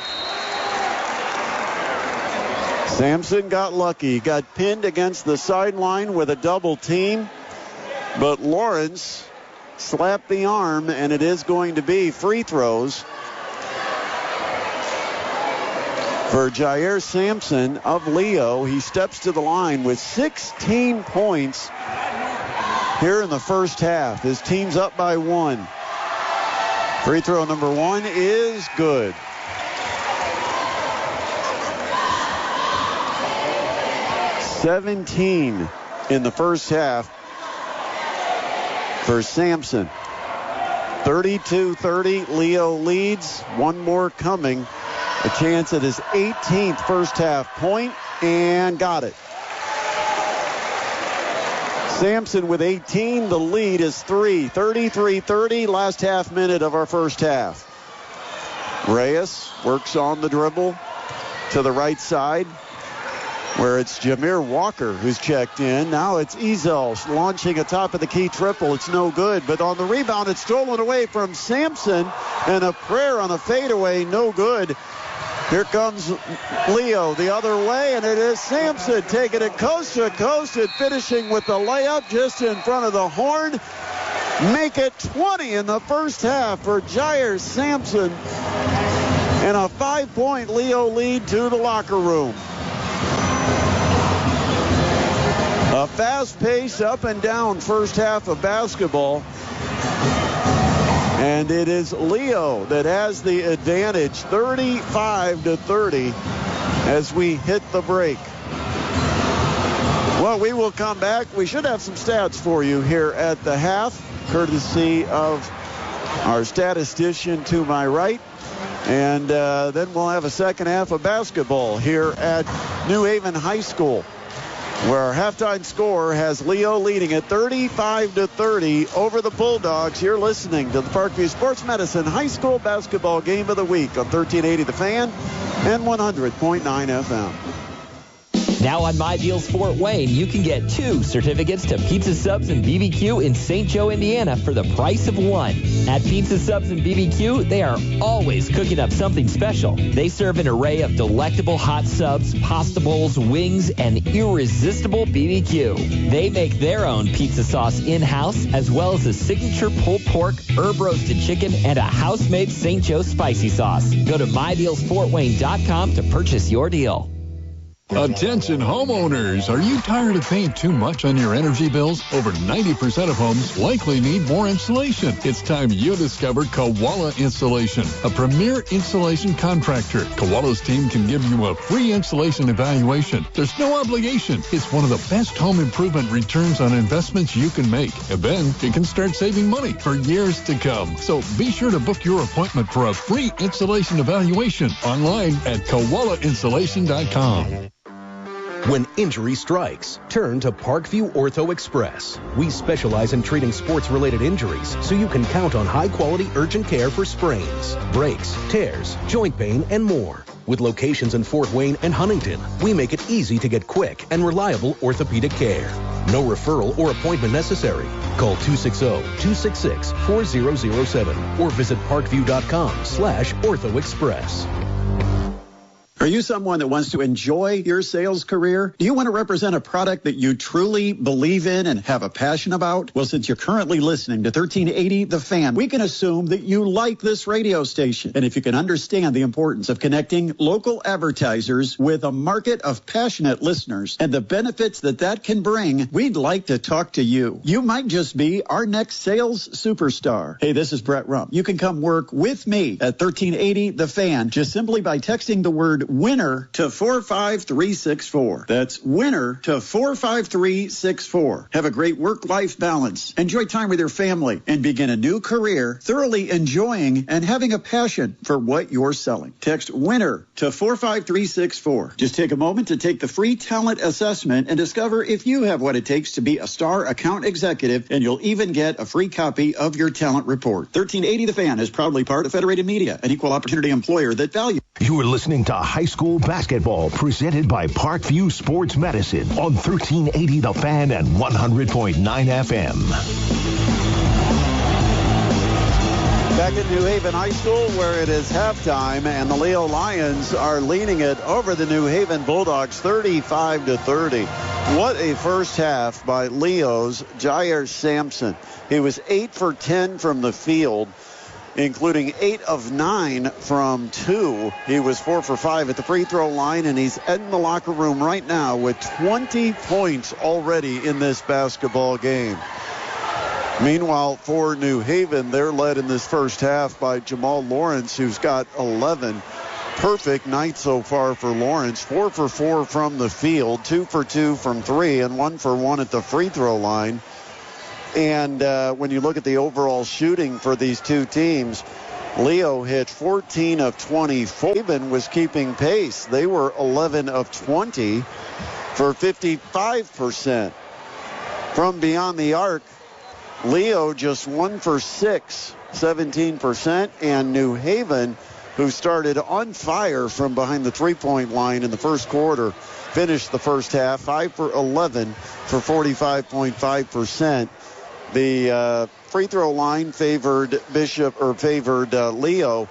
Sampson got lucky. He got pinned against the sideline with a double team, but Lawrence slapped the arm, and it is going to be free throws for Jair Sampson of Leo. He steps to the line with 16 points here in the first half. His team's up by 1. Free throw number 1 is good. $17 in the first half for Sampson. 32-30, Leo leads. One more coming. A chance at his 18th first half point, and got it. Sampson with 18. The lead is 3. 33-30, last half minute of our first half. Reyes works on the dribble to the right side, where it's Jameer Walker who's checked in. Now it's Ezel launching a top of the key triple. It's no good, but on the rebound, it's stolen away from Sampson, and a prayer on a fadeaway, no good. Here comes Leo the other way, and it is Sampson taking it coast to coast and finishing with the layup just in front of the horn. Make it 20 in the first half for Jair Sampson, and a 5-point Leo lead to the locker room. A fast-paced, up and down first half of basketball. And it is Leo that has the advantage, 35-30, as we hit the break. Well, we will come back. We should have some stats for you here at the half, courtesy of our statistician to my right. And then we'll have a second half of basketball here at New Haven High School, where our halftime score has Leo leading at 35-30 over the Bulldogs. You're listening to the Parkview Sports Medicine High School Basketball Game of the Week on 1380 The Fan and 100.9 FM. Now on My Deals Fort Wayne, you can get 2 certificates to Pizza Subs and BBQ in St. Joe, Indiana for the price of 1. At Pizza Subs and BBQ, they are always cooking up something special. They serve an array of delectable hot subs, pasta bowls, wings, and irresistible BBQ. They make their own pizza sauce in-house, as well as a signature pulled pork, herb-roasted chicken, and a house-made St. Joe spicy sauce. Go to MyDealsFortWayne.com to purchase your deal. Attention homeowners, are you tired of paying too much on your energy bills? Over 90% of homes likely need more insulation. It's time you discovered Koala Insulation, a premier insulation contractor. Koala's team can give you a free insulation evaluation. There's no obligation. It's one of the best home improvement returns on investments you can make. And then you can start saving money for years to come. So be sure to book your appointment for a free insulation evaluation online at koalainsulation.com. When injury strikes, turn to Parkview Ortho Express. We specialize in treating sports-related injuries, so you can count on high-quality urgent care for sprains, breaks, tears, joint pain, and more. With locations in Fort Wayne and Huntington, we make it easy to get quick and reliable orthopedic care. No referral or appointment necessary. Call 260-266-4007 or visit parkview.com/orthoexpress. Are you someone that wants to enjoy your sales career? Do you want to represent a product that you truly believe in and have a passion about? Well, since you're currently listening to 1380 The Fan, we can assume that you like this radio station. And if you can understand the importance of connecting local advertisers with a market of passionate listeners and the benefits that that can bring, we'd like to talk to you. You might just be our next sales superstar. Hey, this is Brett Rump. You can come work with me at 1380 The Fan just simply by texting the word winner to 45364. That's winner to 45364. Have a great work-life balance. Enjoy time with your family and begin a new career thoroughly enjoying and having a passion for what you're selling. Text winner to 45364. Just take a moment to take the free talent assessment and discover if you have what it takes to be a star account executive, and you'll even get a free copy of your talent report. 1380 The Fan is proudly part of Federated Media, an equal opportunity employer that values. You are listening to High School Basketball, presented by Parkview Sports Medicine on 1380 The Fan and 100.9 FM. Back at New Haven High School, where it is halftime, and the Leo Lions are leading it over the New Haven Bulldogs 35-30. What a first half by Leo's Jair Sampson. He was 8 for 10 from the field, including 8 of 9 from 2. He was 4 for 5 at the free throw line, and he's in the locker room right now with 20 points already in this basketball game. Meanwhile, for New Haven, they're led in this first half by Jamal Lawrence, who's got 11. Perfect night so far for Lawrence. 4 for 4 from the field, 2 for 2 from 3, and 1 for 1 at the free throw line. And when you look at the overall shooting for these two teams, Leo hit 14 of 24. Haven was keeping pace. They were 11 of 20 for 55%. From beyond the arc, Leo just 1 for 6, 17%. And New Haven, who started on fire from behind the three-point line in the first quarter, finished the first half 5 for 11 for 45.5%. The free throw line favored Leo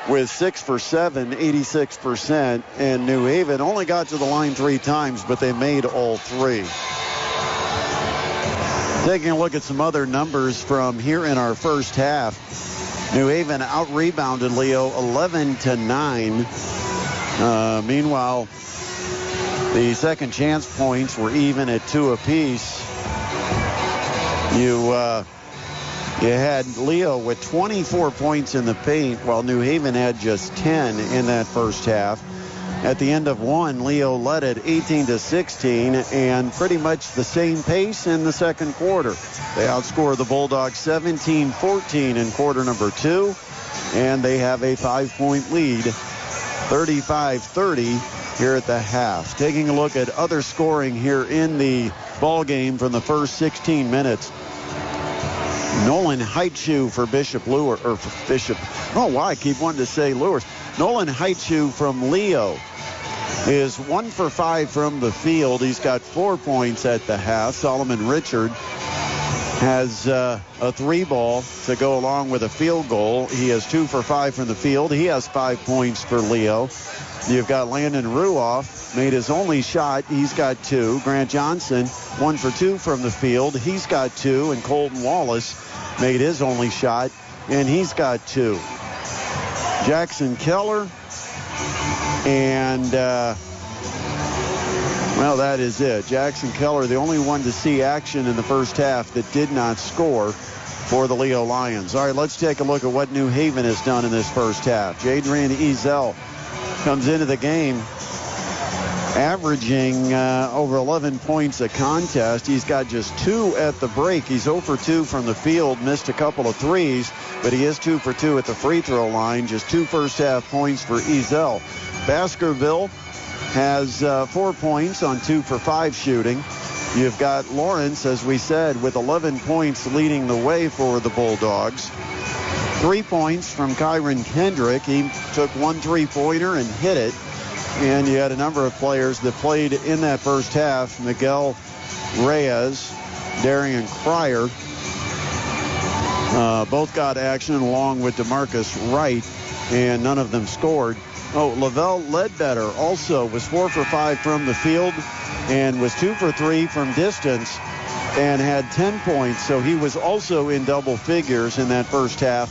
with 6 for 7, 86%. And New Haven only got to the line 3 times, but they made all 3. Taking a look at some other numbers from here in our first half. New Haven out-rebounded Leo 11-9. Meanwhile, the second chance points were even at 2 apiece. You had Leo with 24 points in the paint, while New Haven had just 10 in that first half. At the end of one, Leo led it 18-16, and pretty much the same pace in the second quarter. They outscored the Bulldogs 17-14 in quarter number 2, and they have a 5-point lead, 35-30 here at the half. Taking a look at other scoring here in the ball game from the first 16 minutes. Nolan Heitschuh for Bishop Lewis, or for Bishop. I don't know why I keep wanting to say Lewis. Nolan Heitschuh from Leo is 1 for 5 from the field. He's got 4 points at the half. Solomon Richard has a 3-ball to go along with a field goal. He has 2 for 5 from the field. He has 5 points for Leo. You've got Landon Ruoff, made his only shot. He's got 2. Grant Johnson, 1 for 2 from the field. He's got 2. And Colton Wallace made his only shot, and he's got 2. Jackson Keller and, well, that is it. Jackson Keller, the only one to see action in the first half that did not score for the Leo Lions. All right, let's take a look at what New Haven has done in this first half. Jadrian Ezel comes into the game averaging over 11 points a contest. He's got just 2 at the break. He's 0 for 2 from the field, missed a couple of threes, but he is 2 for 2 at the free throw line. Just 2 first half points for Ezel. Baskerville has 4 points on 2 for 5 shooting. You've got Lawrence, as we said, with 11 points leading the way for the Bulldogs. 3 points from Kyron Kendrick. He took 1 3-pointer and hit it. And you had a number of players that played in that first half. Miguel Reyes, Darian Cryer, both got action along with DeMarcus Wright, and none of them scored. Lavelle Ledbetter also was 4 for 5 from the field and was 2 for 3 from distance and had 10 points. So he was also in double figures in that first half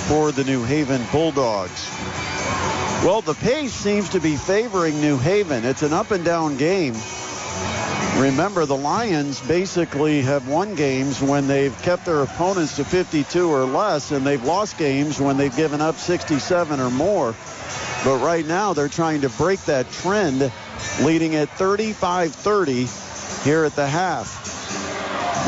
for the New Haven Bulldogs. Well, the pace seems to be favoring New Haven. It's an up and down game. Remember, the Lions basically have won games when they've kept their opponents to 52 or less, and they've lost games when they've given up 67 or more. But right now, they're trying to break that trend, leading at 35-30 here at the half.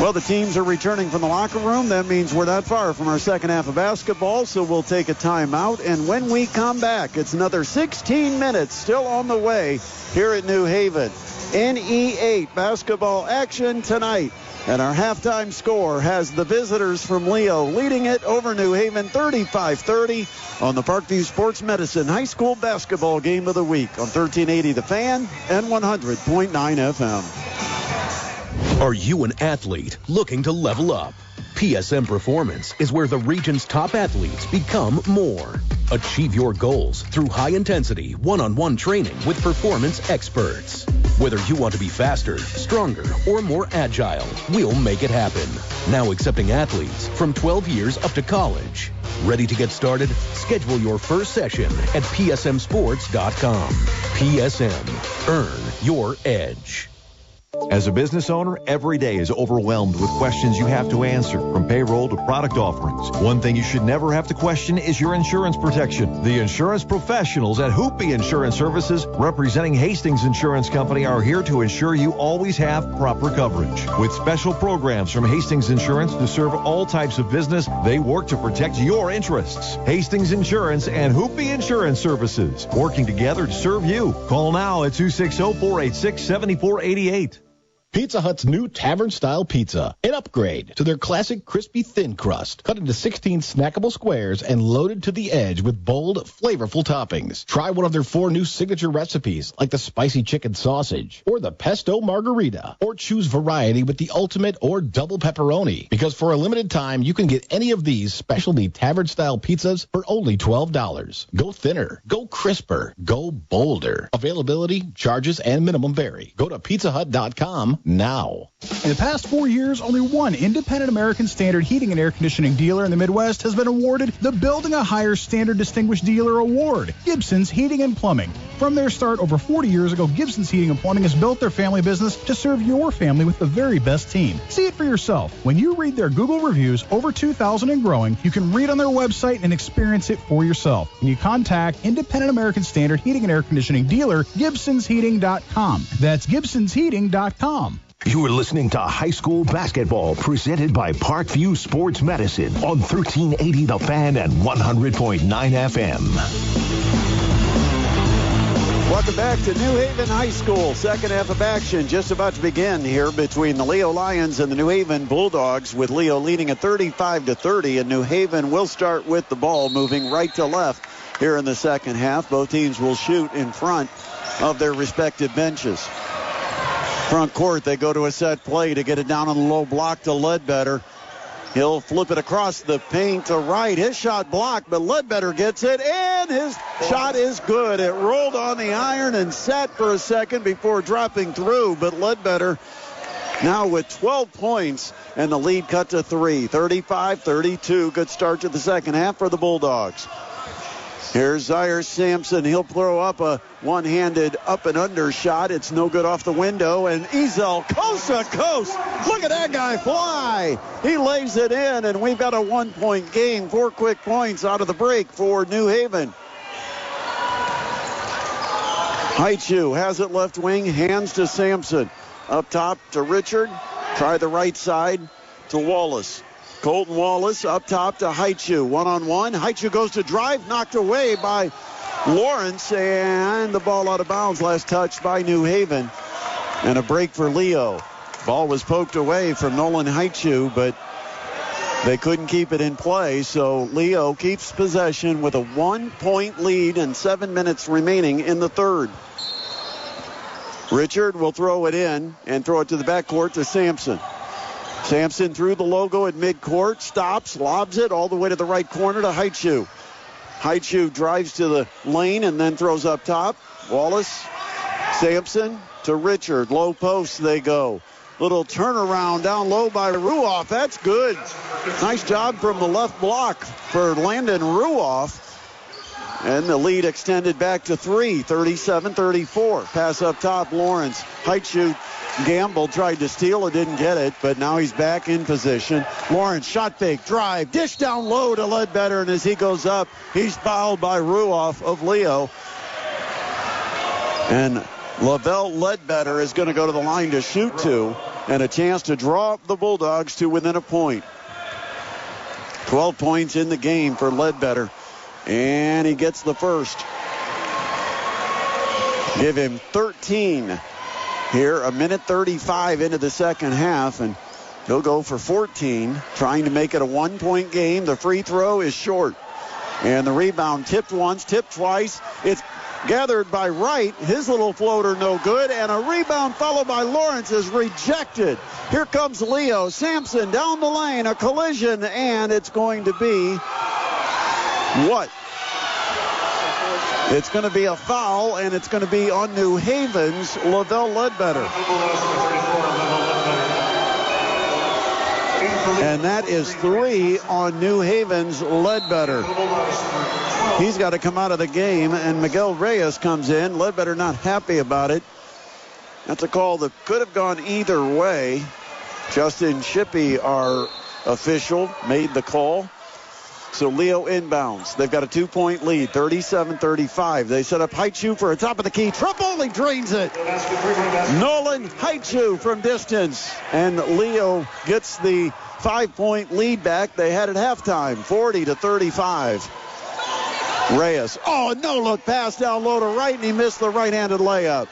Well, the teams are returning from the locker room. That means we're not far from our second half of basketball, so we'll take a timeout. And when we come back, it's another 16 minutes still on the way here at New Haven. NE8 basketball action tonight. And our halftime score has the visitors from Leo leading it over New Haven 35-30 on the Parkview Sports Medicine High School Basketball Game of the Week on 1380 The Fan and 100.9 FM. Are you an athlete looking to level up? PSM Performance is where the region's top athletes become more. Achieve your goals through high-intensity, one-on-one training with performance experts. Whether you want to be faster, stronger, or more agile, we'll make it happen. Now accepting athletes from 12 years up to college. Ready to get started? Schedule your first session at psmsports.com. PSM. Earn your edge. As a business owner, every day is overwhelmed with questions you have to answer, from payroll to product offerings. One thing you should never have to question is your insurance protection. The insurance professionals at Hoopy Insurance Services, representing Hastings Insurance Company, are here to ensure you always have proper coverage. With special programs from Hastings Insurance to serve all types of business, they work to protect your interests. Hastings Insurance and Hoopy Insurance Services, working together to serve you. Call now at 260-486-7488. Pizza Hut's new tavern-style pizza, an upgrade to their classic crispy thin crust, cut into 16 snackable squares and loaded to the edge with bold, flavorful toppings. Try one of their 4 new signature recipes, like the spicy chicken sausage or the pesto margarita, or choose variety with the ultimate or double pepperoni, because for a limited time, you can get any of these specialty tavern-style pizzas for only $12. Go thinner, go crisper, go bolder. Availability, charges, and minimum vary. Go to pizzahut.com now. In the past 4 years, only one independent American Standard heating and air conditioning dealer in the Midwest has been awarded the Building a Higher Standard Distinguished Dealer Award, Gibson's Heating and Plumbing. From their start over 40 years ago, Gibson's Heating and Plumbing has built their family business to serve your family with the very best team. See it for yourself. When you read their Google reviews, over 2,000 and growing, you can read on their website and experience it for yourself. When you contact Independent American Standard Heating and Air Conditioning Dealer, GibsonsHeating.com. That's GibsonsHeating.com. You are listening to High School Basketball, presented by Parkview Sports Medicine on 1380 The Fan and 100.9 FM. Welcome back to New Haven High School. Second half of action just about to begin here between the Leo Lions and the New Haven Bulldogs, with Leo leading at 35-30, and New Haven will start with the ball, moving right to left here in the second half. Both teams will shoot in front of their respective benches. Front court, they go to a set play to get it down on the low block to Ledbetter. He'll flip it across the paint to right. His shot blocked, but Ledbetter gets it, and his shot is good. It rolled on the iron and sat for a second before dropping through, but Ledbetter now with 12 points, and the lead cut to 3. 35-32. Good start to the second half for the Bulldogs. Here's Zaire Sampson. He'll throw up a one-handed up and under shot. It's no good off the window. And Ezel coast to coast. Look at that guy fly. He lays it in, and we've got a 1-point game. 4 quick points out of the break for New Haven. Haichu has it left wing. Hands to Sampson. Up top to Richard. Try the right side to Wallace. Colton Wallace up top to Haichu. One-on-one. Haichu goes to drive. Knocked away by Lawrence. And the ball out of bounds. Last touch by New Haven. And a break for Leo. Ball was poked away from Nolan Haichu, but they couldn't keep it in play. So Leo keeps possession with a 1-point lead and 7 minutes remaining in the third. Richard will throw it in and throw it to the backcourt to Sampson. Sampson through the logo at midcourt, stops, lobs it all the way to the right corner to Haichu. Haichu drives to the lane and then throws up top. Wallace, Sampson to Richard. Low post they go. Little turnaround down low by Ruoff. That's good. Nice job from the left block for Landon Ruoff. And the lead extended back to 3, 37-34. Pass up top, Lawrence. Haichu Gamble tried to steal it, didn't get it, but now he's back in position. Lawrence, shot fake, drive, dish down low to Ledbetter, and as he goes up, he's fouled by Ruoff of Leo. And Lavelle Ledbetter is going to go to the line to shoot 2, and a chance to draw up the Bulldogs to within a point. 12 points in the game for Ledbetter, and he gets the first. Give him 13 here, a minute 35 into the second half, and he'll go for 14, trying to make it a 1-point game. The free throw is short, and the rebound tipped once, tipped twice. It's gathered by Wright. His little floater no good, and a rebound followed by Lawrence is rejected. Here comes Leo. Sampson down the lane, a collision, and it's going to be what? It's going to be a foul, and it's going to be on New Haven's Lavelle Ledbetter. And that is 3 on New Haven's Ledbetter. He's got to come out of the game, and Miguel Reyes comes in. Ledbetter not happy about it. That's a call that could have gone either way. Justin Shippey, our official, made the call. So Leo inbounds. They've got a 2-point lead, 37-35. They set up Haichu for a top of the key. Triple, he drains it. Nolan Haichu from distance. And Leo gets the 5-point lead back. They had at halftime, 40-35. Reyes. Oh, no look pass down low to right, and he missed the right-handed layup.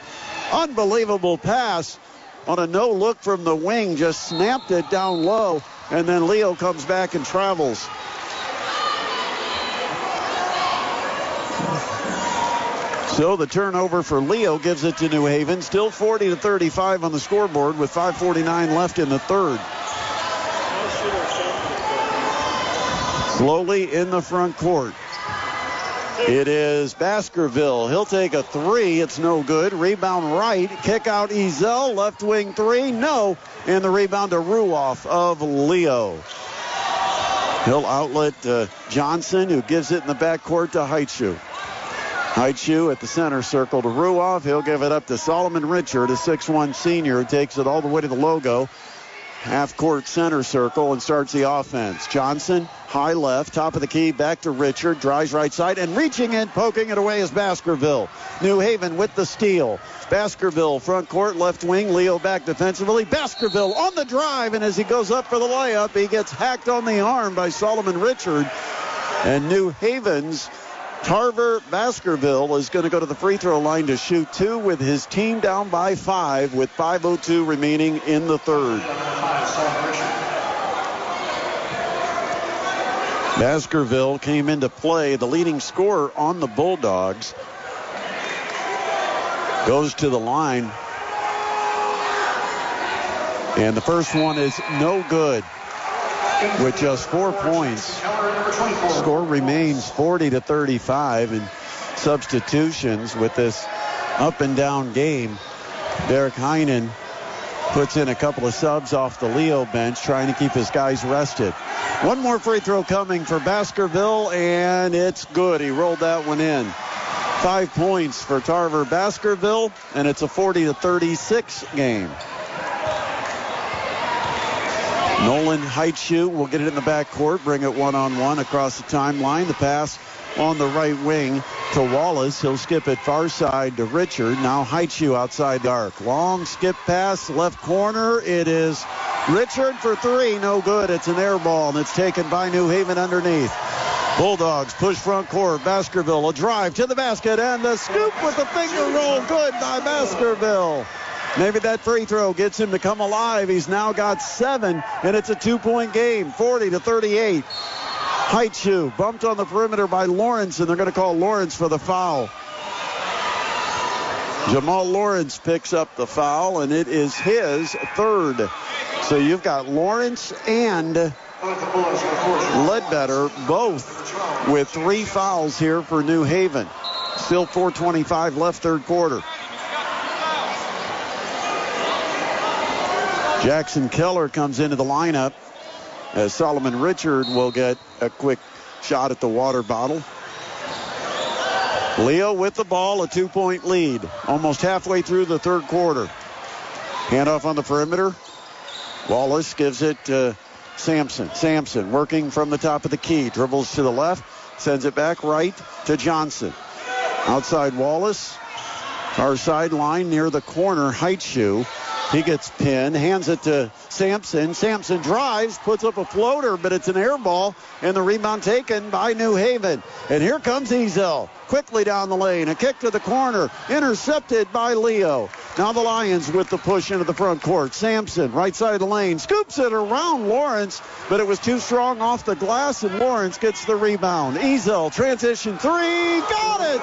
Unbelievable pass on a no look from the wing. Just snapped it down low, and then Leo comes back and travels. So the turnover for Leo gives it to New Haven. Still 40-35 on the scoreboard with 5:49 left in the third. Slowly in the front court. It is Baskerville. He'll take a 3. It's no good. Rebound right. Kick out Ezel. Left wing 3. No. And the rebound to Ruoff of Leo. He'll outlet Johnson, who gives it in the backcourt to Haichu. Haichu at the center circle to Ruoff. He'll give it up to Solomon Richard, a 6'1 senior, who takes it all the way to the logo. Half-court center circle and starts the offense. Johnson, high left, top of the key, back to Richard, drives right side, and reaching in, poking it away is Baskerville. New Haven with the steal. Baskerville, front court, left wing, Leo back defensively. Baskerville on the drive, and as he goes up for the layup, he gets hacked on the arm by Solomon Richard. And New Haven's Tarver Baskerville is going to go to the free throw line to shoot 2 with his team down by 5 with 5:02 remaining in the third. Baskerville came into play, the leading scorer on the Bulldogs. goes to the line. And the first one is no good with just 4 points. Score remains 40-35, and substitutions with this up and down game. Derek Heinen puts in a couple of subs off the Leo bench, trying to keep his guys rested. One more free throw coming for Baskerville, and it's good. He rolled that one in. 5 points for Tarver Baskerville, and it's a 40-36 game. Nolan Heitschuh will get it in the backcourt, bring it one-on-one across the timeline. The pass on the right wing to Wallace. He'll skip it far side to Richard. Now Heitschuh outside the arc. Long skip pass, left corner. It is Richard for three. No good. It's an air ball, and it's taken by New Haven underneath. Bulldogs push front court. Baskerville a drive to the basket, and the scoop with the finger roll. Good by Baskerville. Maybe that free throw gets him to come alive. He's now got 7, and it's a 2-point game, 40-38. Heitschuh bumped on the perimeter by Lawrence, and they're going to call Lawrence for the foul. Jamal Lawrence picks up the foul, and it is his third. So you've got Lawrence and Ledbetter both with 3 fouls here for New Haven. Still 4:25 left, third quarter. Jackson Keller comes into the lineup as Solomon Richard will get a quick shot at the water bottle. Leo with the ball, a 2-point lead. Almost halfway through the third quarter. Handoff on the perimeter. Wallace gives it to Sampson. Sampson working from the top of the key. Dribbles to the left. Sends it back right to Johnson. Outside Wallace. Far sideline near the corner. Heitschuh. He gets pinned, hands it to Sampson. Sampson drives, puts up a floater, but it's an air ball, and the rebound taken by New Haven. And here comes Ezel, quickly down the lane. A kick to the corner, intercepted by Leo. Now the Lions with the push into the front court. Sampson, right side of the lane, scoops it around Lawrence, but it was too strong off the glass, and Lawrence gets the rebound. Ezel, transition 3, got it!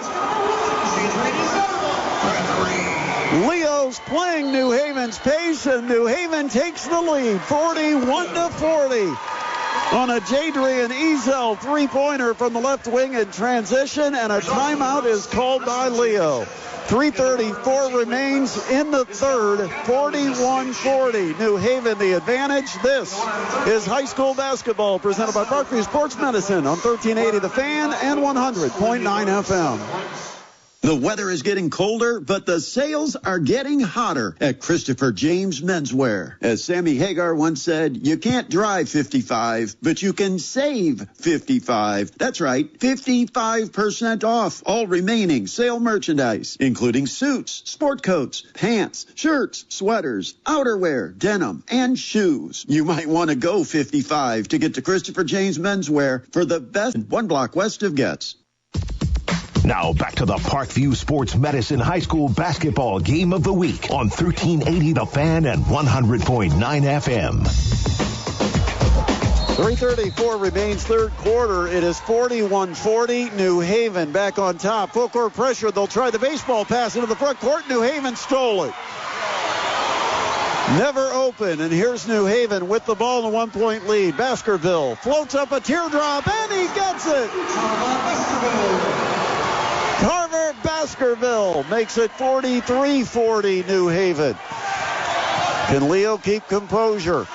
Leo's playing New Haven's pace, and New Haven takes the lead, 41-40. On a Jadrian Ezel three-pointer from the left wing in transition, and a timeout is called by Leo. 3:34 remains in the third, 41-40. New Haven the advantage. This is high school basketball presented by Parkview Sports Medicine on 1380 The Fan and 100.9 FM. The weather is getting colder, but the sales are getting hotter at Christopher James Menswear. As Sammy Hagar once said, you can't drive 55, but you can save 55. That's right, 55% off all remaining sale merchandise, including suits, sport coats, pants, shirts, sweaters, outerwear, denim, and shoes. You might want to go 55 to get to Christopher James Menswear for the best 1 block west of Getz. Now back to the Parkview Sports Medicine High School Basketball Game of the Week on 1380 The Fan and 100.9 FM. 3:34 remains third quarter. It is 41-40. New Haven back on top. Full court pressure. They'll try the baseball pass into the front court. New Haven stole it. Never open, and here's New Haven with the ball in a 1-point lead. Baskerville floats up a teardrop, and he gets it. Tarver Baskerville makes it 43-40 New Haven. Can Leo keep composure?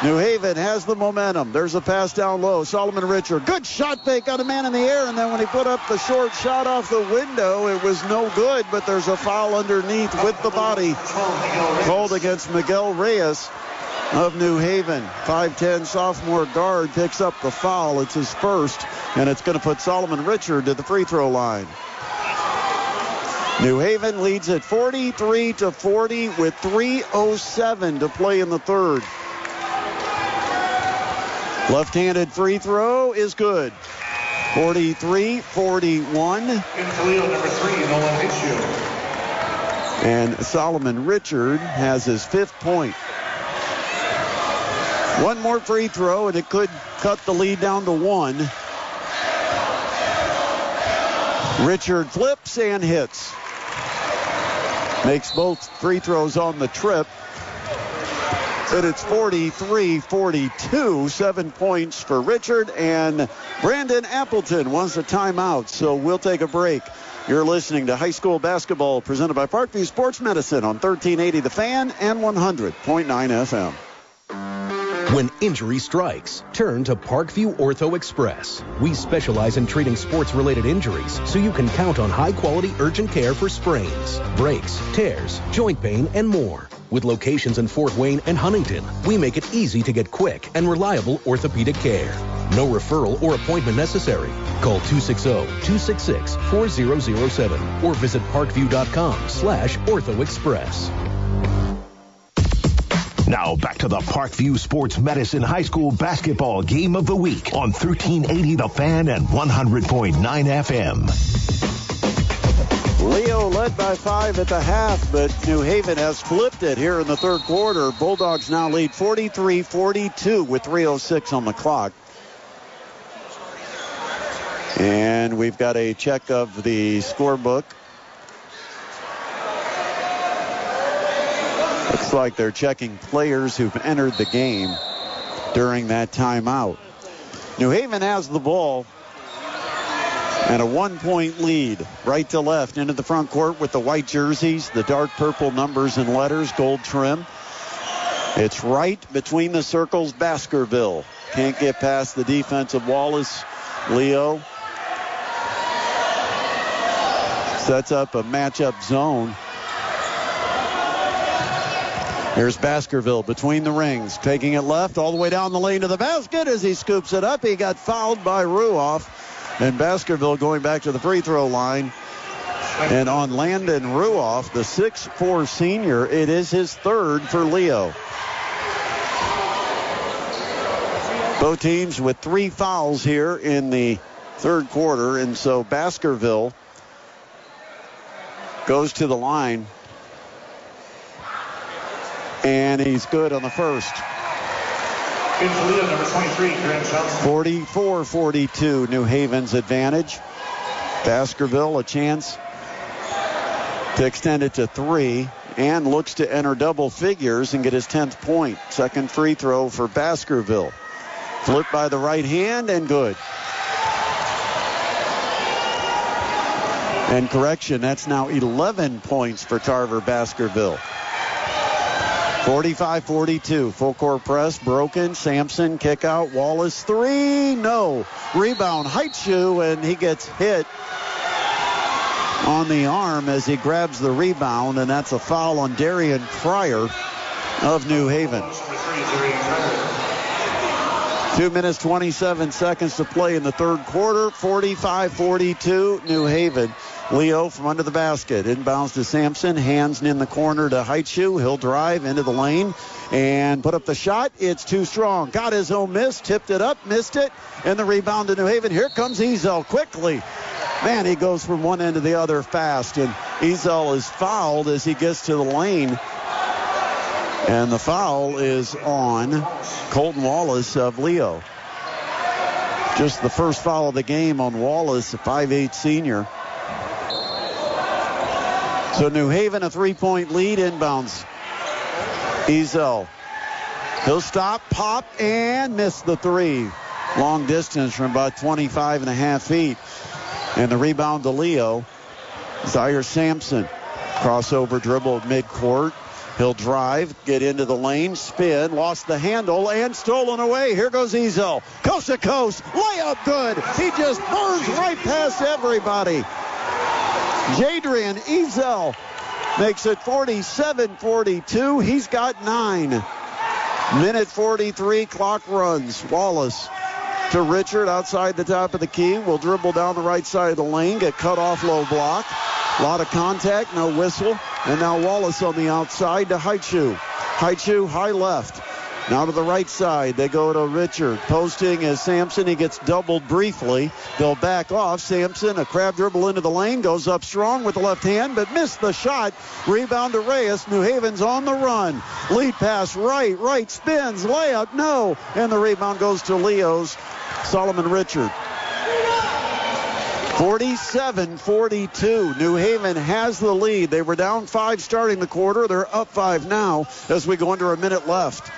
New Haven has the momentum. There's a pass down low. Solomon Richard. Good shot fake on a man in the air, and then when he put up the short shot off the window, it was no good, but there's a foul underneath with the body called against Miguel Reyes of New Haven. 5'10 sophomore guard picks up the foul. It's his first, and it's going to put Solomon Richard to the free throw line. New Haven leads at 43-40 with 3:07 to play in the third. Left-handed free throw is good. 43-41. In Toledo, number 3, Nolan Heitschuh. And Solomon Richard has his 5th point. One more free throw, and it could cut the lead down to 1. Richard flips and hits. Makes both free throws on the trip. And it's 43-42, 7 points for Richard, and Brandon Appleton wants a timeout, so we'll take a break. You're listening to high school basketball presented by Parkview Sports Medicine on 1380 The Fan and 100.9 FM. When injury strikes, turn to Parkview Ortho Express. We specialize in treating sports-related injuries, so you can count on high-quality urgent care for sprains, breaks, tears, joint pain, and more. With locations in Fort Wayne and Huntington, we make it easy to get quick and reliable orthopedic care. No referral or appointment necessary. Call 260-266-4007 or visit parkview.com/orthoexpress. Now back to the Parkview Sports Medicine High School Basketball Game of the Week on 1380 The Fan and 100.9 FM. Leo led by 5 at the half, but New Haven has flipped it here in the third quarter. Bulldogs now lead 43-42 with 3:06 on the clock. And we've got a check of the scorebook. Looks like they're checking players who've entered the game during that timeout. New Haven has the ball and a 1-point lead, right to left into the front court with the white jerseys, the dark purple numbers and letters, gold trim. It's right between the circles, Baskerville. Can't get past the defense of Wallace. Leo sets up a matchup zone. Here's Baskerville between the rings, taking it left all the way down the lane to the basket. As he scoops it up, he got fouled by Ruoff. And Baskerville going back to the free throw line. And on Landon Ruoff, the 6'4 senior, it is his third for Leo. Both teams with 3 fouls here in the third quarter. And so Baskerville goes to the line. And he's good on the first. 44-42, New Haven's advantage. Baskerville a chance to extend it to 3 and looks to enter double figures and get his 10th point. Second free throw for Baskerville. Flip by the right hand and good. And correction, that's now 11 points for Tarver Baskerville. 45-42, full court press, broken. Sampson, kick out. Wallace, 3, no. Rebound, Heitschuh, and he gets hit on the arm as he grabs the rebound, and that's a foul on Darian Fryer of New Haven. 2 minutes, 27 seconds to play in the third quarter. 45-42, New Haven. Leo from under the basket. Inbounds to Sampson. Hands in the corner to Heitschuh. He'll drive into the lane and put up the shot. It's too strong. Got his own miss. Tipped it up. Missed it. And the rebound to New Haven. Here comes Ezel quickly. Man, he goes from one end to the other fast. And Ezel is fouled as he gets to the lane. And the foul is on Colton Wallace of Leo. Just the first foul of the game on Wallace, a 5'8 senior. So New Haven a 3-point lead, inbounds. Ezel. He'll stop, pop, and miss the 3. Long distance from about 25.5 feet. And the rebound to Leo. Zaire Sampson. Crossover dribble midcourt. He'll drive, get into the lane, spin, lost the handle, and stolen away. Here goes Ezel. Coast to coast, layup good. He just burns right past everybody. Jadrian Ezel makes it 47-42. He's got 9. Minute 43, clock runs. Wallace to Richard outside the top of the key. Will dribble down the right side of the lane, get cut off low block. A lot of contact, no whistle. And now Wallace on the outside to Heitschuh. Heitschuh high left. Now to the right side. They go to Richard. Posting is Sampson. He gets doubled briefly. They'll back off. Sampson, a crab dribble into the lane. Goes up strong with the left hand, but missed the shot. Rebound to Reyes. New Haven's on the run. Lead pass right. Right spins. Layup. No. And the rebound goes to Leo's Solomon Richard. 47-42. New Haven has the lead. They were down 5 starting the quarter. They're up 5 now as we go under a minute left.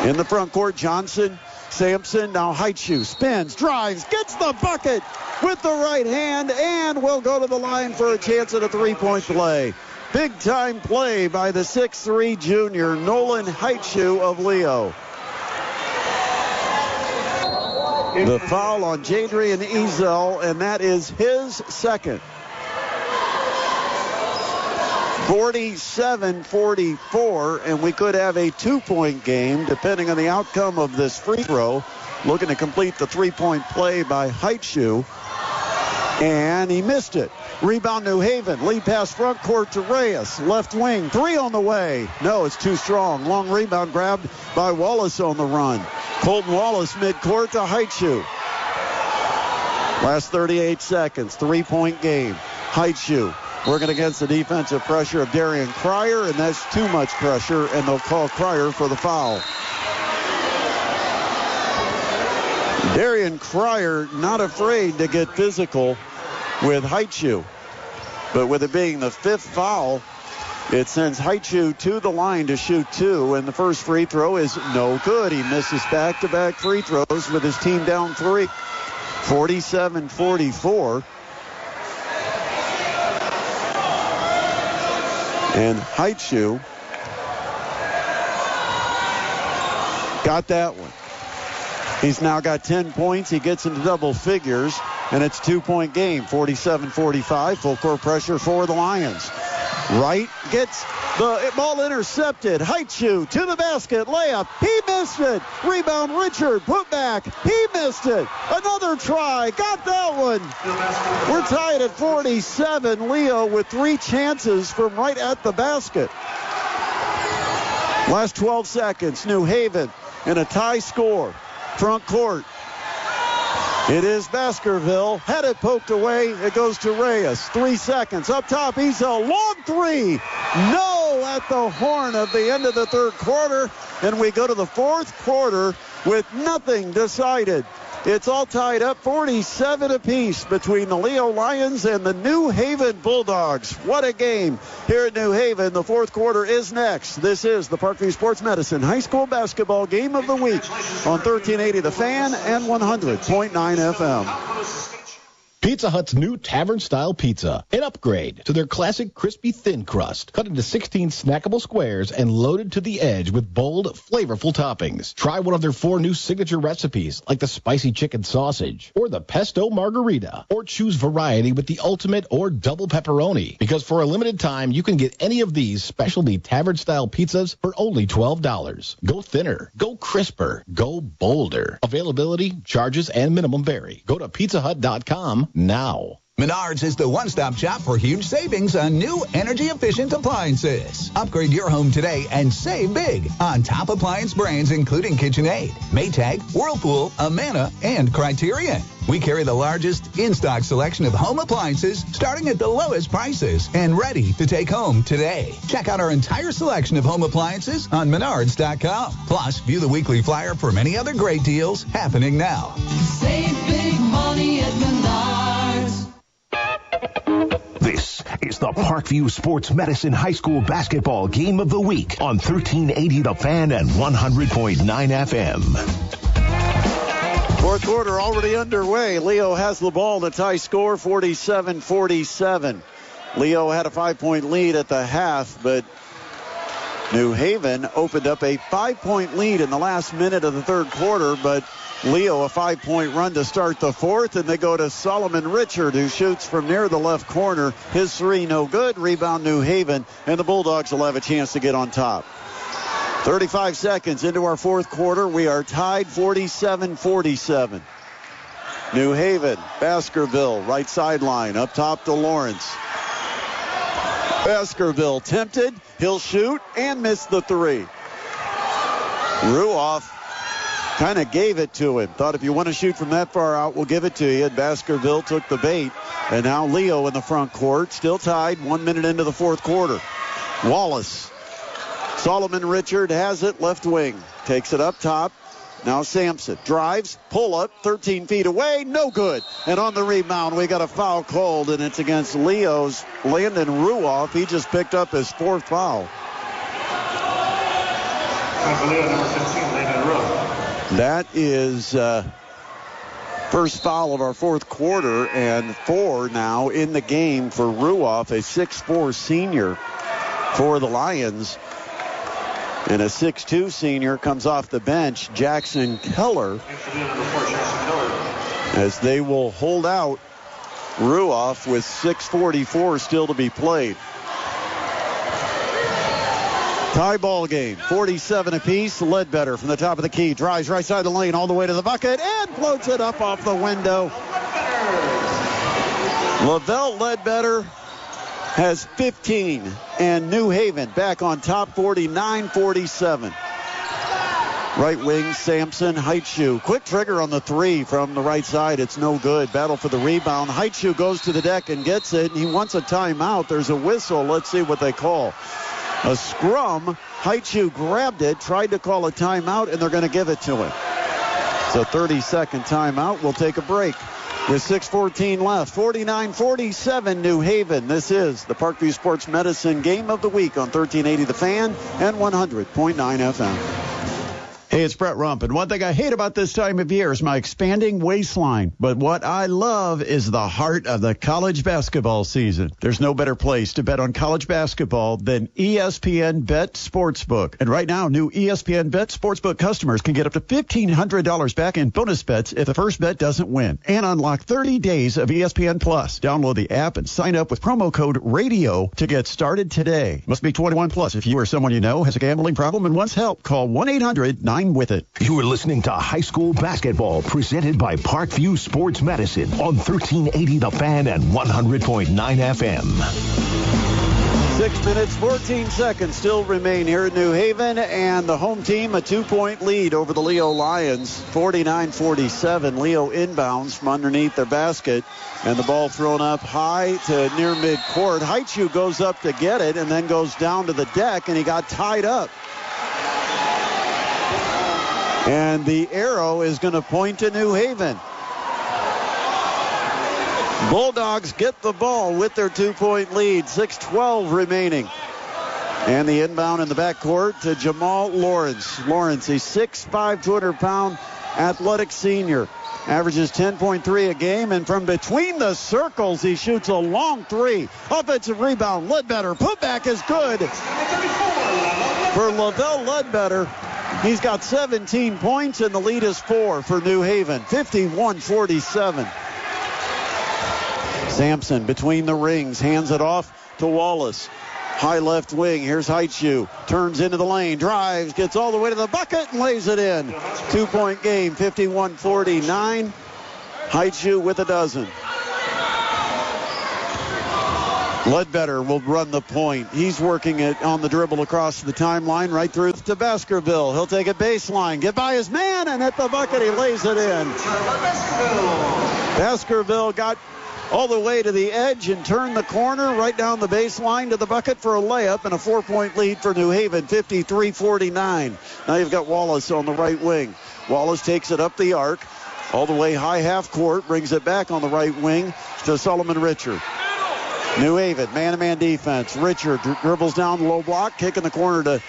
In the front court, Johnson, Sampson, now Heitschuh, spins, drives, gets the bucket with the right hand, and will go to the line for a chance at a three-point play. Big-time play by the 6'3 junior, Nolan Heitschuh of Leo. The foul on Jadrian Ezel, and that is his second. 47-44, and we could have a 2-point game depending on the outcome of this free throw. Looking to complete the three-point play by Heitschuh, and he missed it. Rebound New Haven, lead pass front court to Reyes, left wing, 3 on the way. No, it's too strong. Long rebound grabbed by Wallace on the run. Colton Wallace midcourt to Heitschuh. Last 38 seconds, 3-point game. Heitschuh working against the defensive pressure of Darian Cryer, and that's too much pressure, and they'll call Cryer for the foul. Darian Cryer not afraid to get physical with Heitschuh, but with it being the 5th foul, it sends Heitschuh to the line to shoot 2, and the first free throw is no good. He misses back-to-back free throws with his team down 3. 47-44. And Heitschuh got that one. He's now got 10 points. He gets into double figures, and it's a 2-point game. 47-45, full court pressure for the Lions. Wright gets the ball intercepted. Heitschuh to the basket, layup. He missed it. Rebound Richard, put back. He missed it. Another try, got that one. We're tied at 47. Leo with 3 chances from right at the basket. Last 12 seconds, New Haven in a tie score. Front court. It is Baskerville. Had it poked away. It goes to Reyes. 3 seconds. Up top, he's a long 3. No at the horn of the end of the third quarter. And we go to the fourth quarter with nothing decided. It's all tied up 47 apiece between the Leo Lions and the New Haven Bulldogs. What a game here at New Haven. The fourth quarter is next. This is the Parkview Sports Medicine High School Basketball Game of the Week on 1380 The Fan and 100.9 FM. Pizza Hut's new tavern-style pizza, an upgrade to their classic crispy thin crust, cut into 16 snackable squares and loaded to the edge with bold, flavorful toppings. Try one of their 4 new signature recipes, like the spicy chicken sausage or the pesto margarita, or choose variety with the ultimate or double pepperoni, because for a limited time, you can get any of these specialty tavern-style pizzas for only $12. Go thinner, go crisper, go bolder. Availability, charges, and minimum vary. Go to pizzahut.com now. Menards is the one-stop shop for huge savings on new energy-efficient appliances. Upgrade your home today and save big on top appliance brands including KitchenAid, Maytag, Whirlpool, Amana, and Criterion. We carry the largest in-stock selection of home appliances starting at the lowest prices and ready to take home today. Check out our entire selection of home appliances on Menards.com. Plus, view the weekly flyer for many other great deals happening now. Save big money at Menards. This is the Parkview Sports Medicine High School Basketball Game of the Week on 1380 The Fan and 100.9 FM. Fourth quarter already underway. Leo has the ball. The tie score, 47-47. Leo had a 5-point lead at the half, but New Haven opened up a 5-point lead in the last minute of the third quarter, but Leo a 5-point run to start the fourth, and they go to Solomon Richard, who shoots from near the left corner. His 3 no good. Rebound New Haven, and the Bulldogs will have a chance to get on top. 35 seconds into our fourth quarter. We are tied 47-47. New Haven, Baskerville, right sideline, up top to Lawrence. Baskerville tempted. He'll shoot and miss the 3. Ruoff kind of gave it to him. Thought if you want to shoot from that far out, we'll give it to you. And Baskerville took the bait. And now Leo in the front court, still tied 1 minute into the fourth quarter. Wallace. Solomon Richard has it, left wing. Takes it up top. Now Sampson drives, pull up, 13 feet away, no good. And on the rebound, we got a foul called, and it's against Leo's Landon Ruoff. He just picked up his 4th foul. That is first foul of our 4th quarter, and 4 now in the game for Ruoff, a 6'4 senior for the Lions. And a 6'2 senior comes off the bench, Jackson Keller, as they will hold out Ruoff with 6:44 still to be played. Tie ball game, 47 apiece. Ledbetter from the top of the key, drives right side of the lane all the way to the bucket and floats it up off the window. Lavelle Ledbetter has 15, and New Haven back on top, 49-47. Right wing, Sampson, Heitschuh. Quick trigger on the 3 from the right side. It's no good. Battle for the rebound. Heitschuh goes to the deck and gets it. He wants a timeout. There's a whistle. Let's see what they call. A scrum. Heitschuh grabbed it, tried to call a timeout, and they're going to give it to him. It's a 30-second timeout. We'll take a break. With 6:14 left, 49-47 New Haven. This is the Parkview Sports Medicine Game of the Week on 1380 The Fan and 100.9 FM. Hey, it's Brett Rump, and one thing I hate about this time of year is my expanding waistline. But what I love is the heart of the college basketball season. There's no better place to bet on college basketball than ESPN Bet Sportsbook. And right now, new ESPN Bet Sportsbook customers can get up to $1,500 back in bonus bets if the first bet doesn't win. And unlock 30 days of ESPN Plus. Download the app and sign up with promo code RADIO to get started today. Must be 21 plus. If you or someone you know has a gambling problem and wants help, call 1-800-9 with it. You are listening to High School Basketball presented by Parkview Sports Medicine on 1380 The Fan and 100.9 FM. 6 minutes, 14 seconds still remain here in New Haven, and the home team a 2-point lead over the Leo Lions, 49-47. Leo inbounds from underneath their basket, and the ball thrown up high to near midcourt. Heitschuh goes up to get it and then goes down to the deck, and he got tied up. And the arrow is going to point to New Haven. Bulldogs get the ball with their 2-point lead. 6:12 remaining. And the inbound in the backcourt to Jamal Lawrence. Lawrence, a 6'5", 200-pound athletic senior. Averages 10.3 a game, and from between the circles, he shoots a long 3. Offensive rebound, Ledbetter. Putback is good for Lavelle Ledbetter. He's got 17 points, and the lead is 4 for New Haven, 51-47. Sampson between the rings, hands it off to Wallace. High left wing, here's Heitschuh. Turns into the lane, drives, gets all the way to the bucket, and lays it in. 2-point game, 51-49. Heitschuh with a dozen. Ledbetter will run the point. He's working it on the dribble across the timeline, right through to Baskerville. He'll take a baseline, get by his man, and at the bucket he lays it in. Baskerville got all the way to the edge and turned the corner right down the baseline to the bucket for a layup, and a 4-point lead for New Haven, 53-49. Now you've got Wallace on the right wing. Wallace takes it up the arc, all the way high half court, brings it back on the right wing to Solomon Richard. New Haven, man-to-man defense. Richard dribbles down the low block, kicking the corner to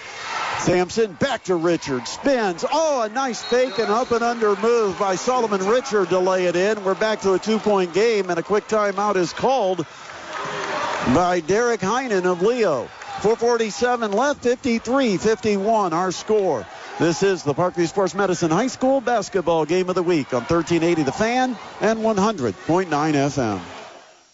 Sampson. Back to Richard, spins. Oh, a nice fake and up and under move by Solomon Richard to lay it in. We're back to a 2-point game, and a quick timeout is called by Derek Heinen of Leo. 4:47 left, 53-51 our score. This is the Parkview Sports Medicine High School Basketball Game of the Week on 1380 The Fan and 100.9 FM.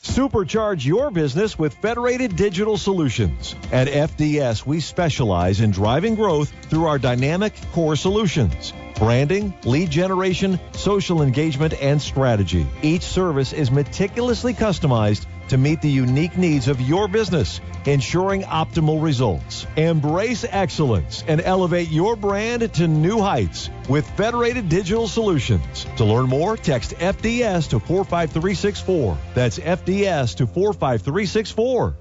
Supercharge your business with Federated Digital Solutions. At FDS, we specialize in driving growth through our dynamic core solutions. Branding, lead generation, social engagement, and strategy. Each service is meticulously customized to meet the unique needs of your business, ensuring optimal results. Embrace excellence and elevate your brand to new heights with Federated Digital Solutions. To learn more, text FDS to 45364. That's FDS to 45364.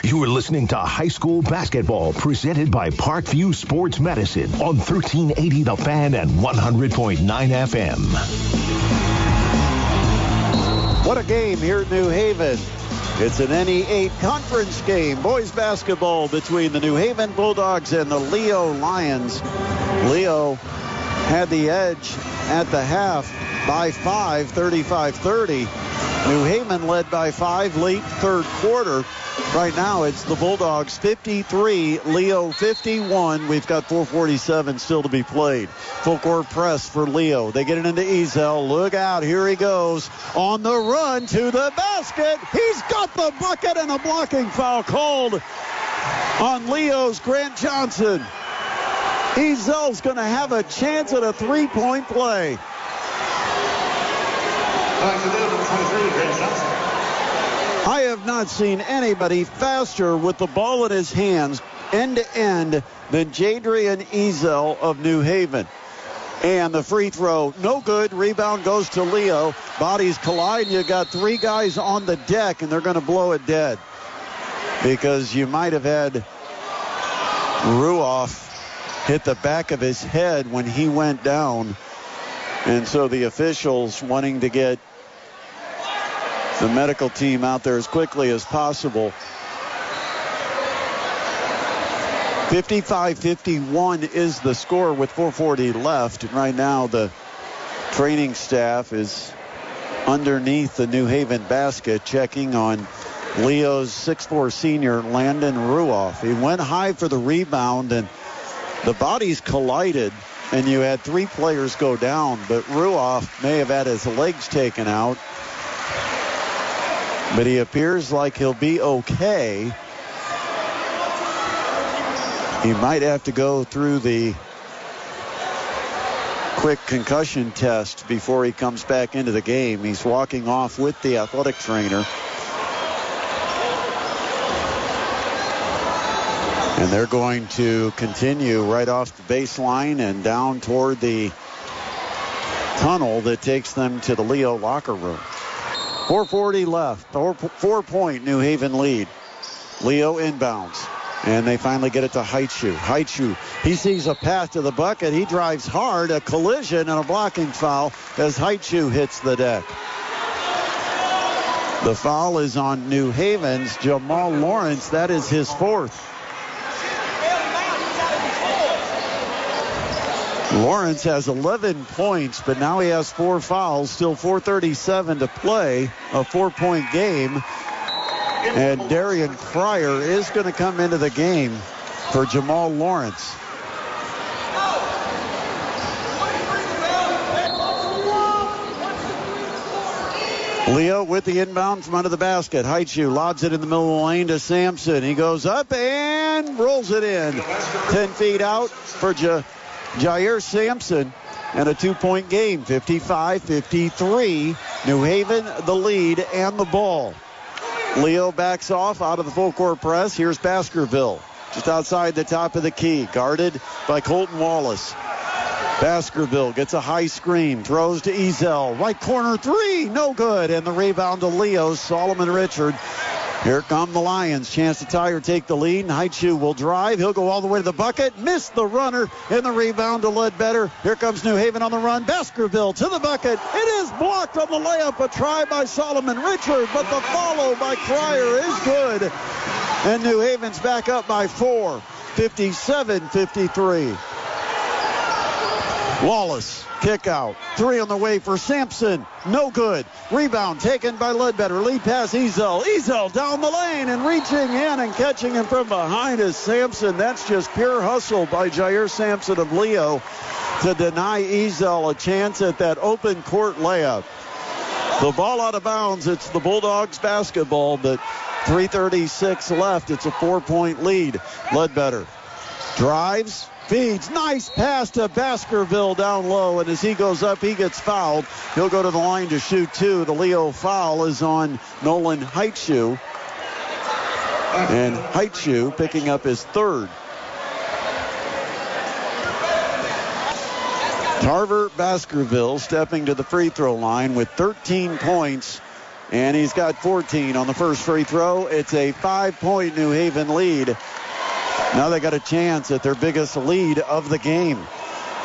You are listening to High School Basketball presented by Parkview Sports Medicine on 1380 The Fan and 100.9 FM. What a game here at New Haven. It's an NE8 conference game. Boys basketball between the New Haven Bulldogs and the Leo Lions. Leo had the edge at the half by 5, 35-30. New Haven led by 5 late third quarter. Right now it's the Bulldogs 53, Leo 51. We've got 4:47 still to be played. Full court press for Leo. They get it into Ezel. Look out, here he goes. On the run to the basket. He's got the bucket and a blocking foul called on Leo's Grant Johnson. Ezel's going to have a chance at a three-point play. I have not seen anybody faster with the ball in his hands end-to-end than Jadrian Ezel of New Haven. And the free throw, no good. Rebound goes to Leo. Bodies collide. You got 3 guys on the deck, and they're going to blow it dead. Because you might have had Ruoff hit the back of his head when he went down. And so the officials wanting to get the medical team out there as quickly as possible. 55-51 is the score with 4:40 left. And right now the training staff is underneath the New Haven basket checking on Leo's 6'4 senior Landon Ruoff. He went high for the rebound and the bodies collided and you had 3 players go down, but Ruoff may have had his legs taken out. But he appears like he'll be okay. He might have to go through the quick concussion test before he comes back into the game. He's walking off with the athletic trainer. And they're going to continue right off the baseline and down toward the tunnel that takes them to the Leo locker room. 4:40 left. 4-point New Haven lead. Leo inbounds. And they finally get it to Haichu. Haichu, he sees a path to the bucket. He drives hard. A collision and a blocking foul as Haichu hits the deck. The foul is on New Haven's Jamal Lawrence. That is his 4th. Lawrence has 11 points, but now he has 4 fouls. Still 4:37 to play, a 4-point game. And Darian Pryor is going to come into the game for Jamal Lawrence. Leo with the inbound from under the basket. Haichu lobs it in the middle of the lane to Sampson. He goes up and rolls it in. 10 feet out for Jair Sampson, and a 2-point game, 55-53. New Haven the lead and the ball. Leo backs off out of the full court press. Here's Baskerville just outside the top of the key, guarded by Colton Wallace. Baskerville gets a high screen, throws to Ezel. Right corner 3, no good. And the rebound to Leo, Solomon Richard. Here come the Lions. Chance to tie or take the lead. Haichu will drive. He'll go all the way to the bucket. Missed the runner. And the rebound to Ledbetter. Here comes New Haven on the run. Baskerville to the bucket. It is blocked on the layup. A try by Solomon Richard. But the follow by Cryer is good. And New Haven's back up by 4. 57-53. Wallace, kick out. 3 on the way for Sampson. No good. Rebound taken by Ledbetter. Lead pass Ezel. Ezel down the lane and reaching in and catching him from behind is Sampson. That's just pure hustle by Jair Sampson of Leo to deny Ezel a chance at that open court layup. The ball out of bounds. It's the Bulldogs basketball, but 3:36 left. It's a 4-point lead. Ledbetter drives. Feeds, nice pass to Baskerville down low, and as he goes up, he gets fouled. He'll go to the line to shoot 2. The Leo foul is on Nolan Haichu, and Haichu picking up his 3rd. Tarver Baskerville stepping to the free throw line with 13 points and he's got 14 on the first free throw. It's a 5-point New Haven lead. Now they got a chance at their biggest lead of the game.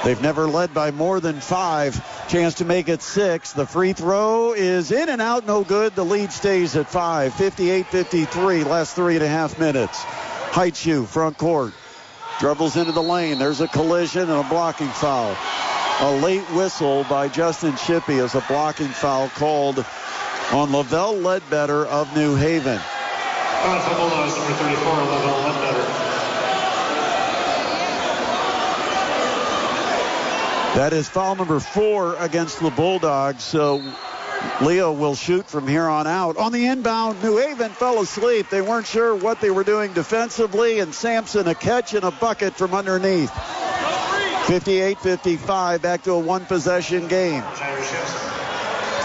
They've never led by more than 5. Chance to make it 6. The free throw is in and out, no good. The lead stays at 5. 58-53, last 3.5 minutes. Heitschu, front court. Dribbles into the lane. There's a collision and a blocking foul. A late whistle by Justin Shippey as a blocking foul called on Lavelle Ledbetter of New Haven. Bulldogs, number 34, Lavelle Ledbetter. That is foul number 4 against the Bulldogs. So Leo will shoot from here on out. On the inbound, New Haven fell asleep. They weren't sure what they were doing defensively, and Sampson a catch and a bucket from underneath. 58-55, back to a one-possession game.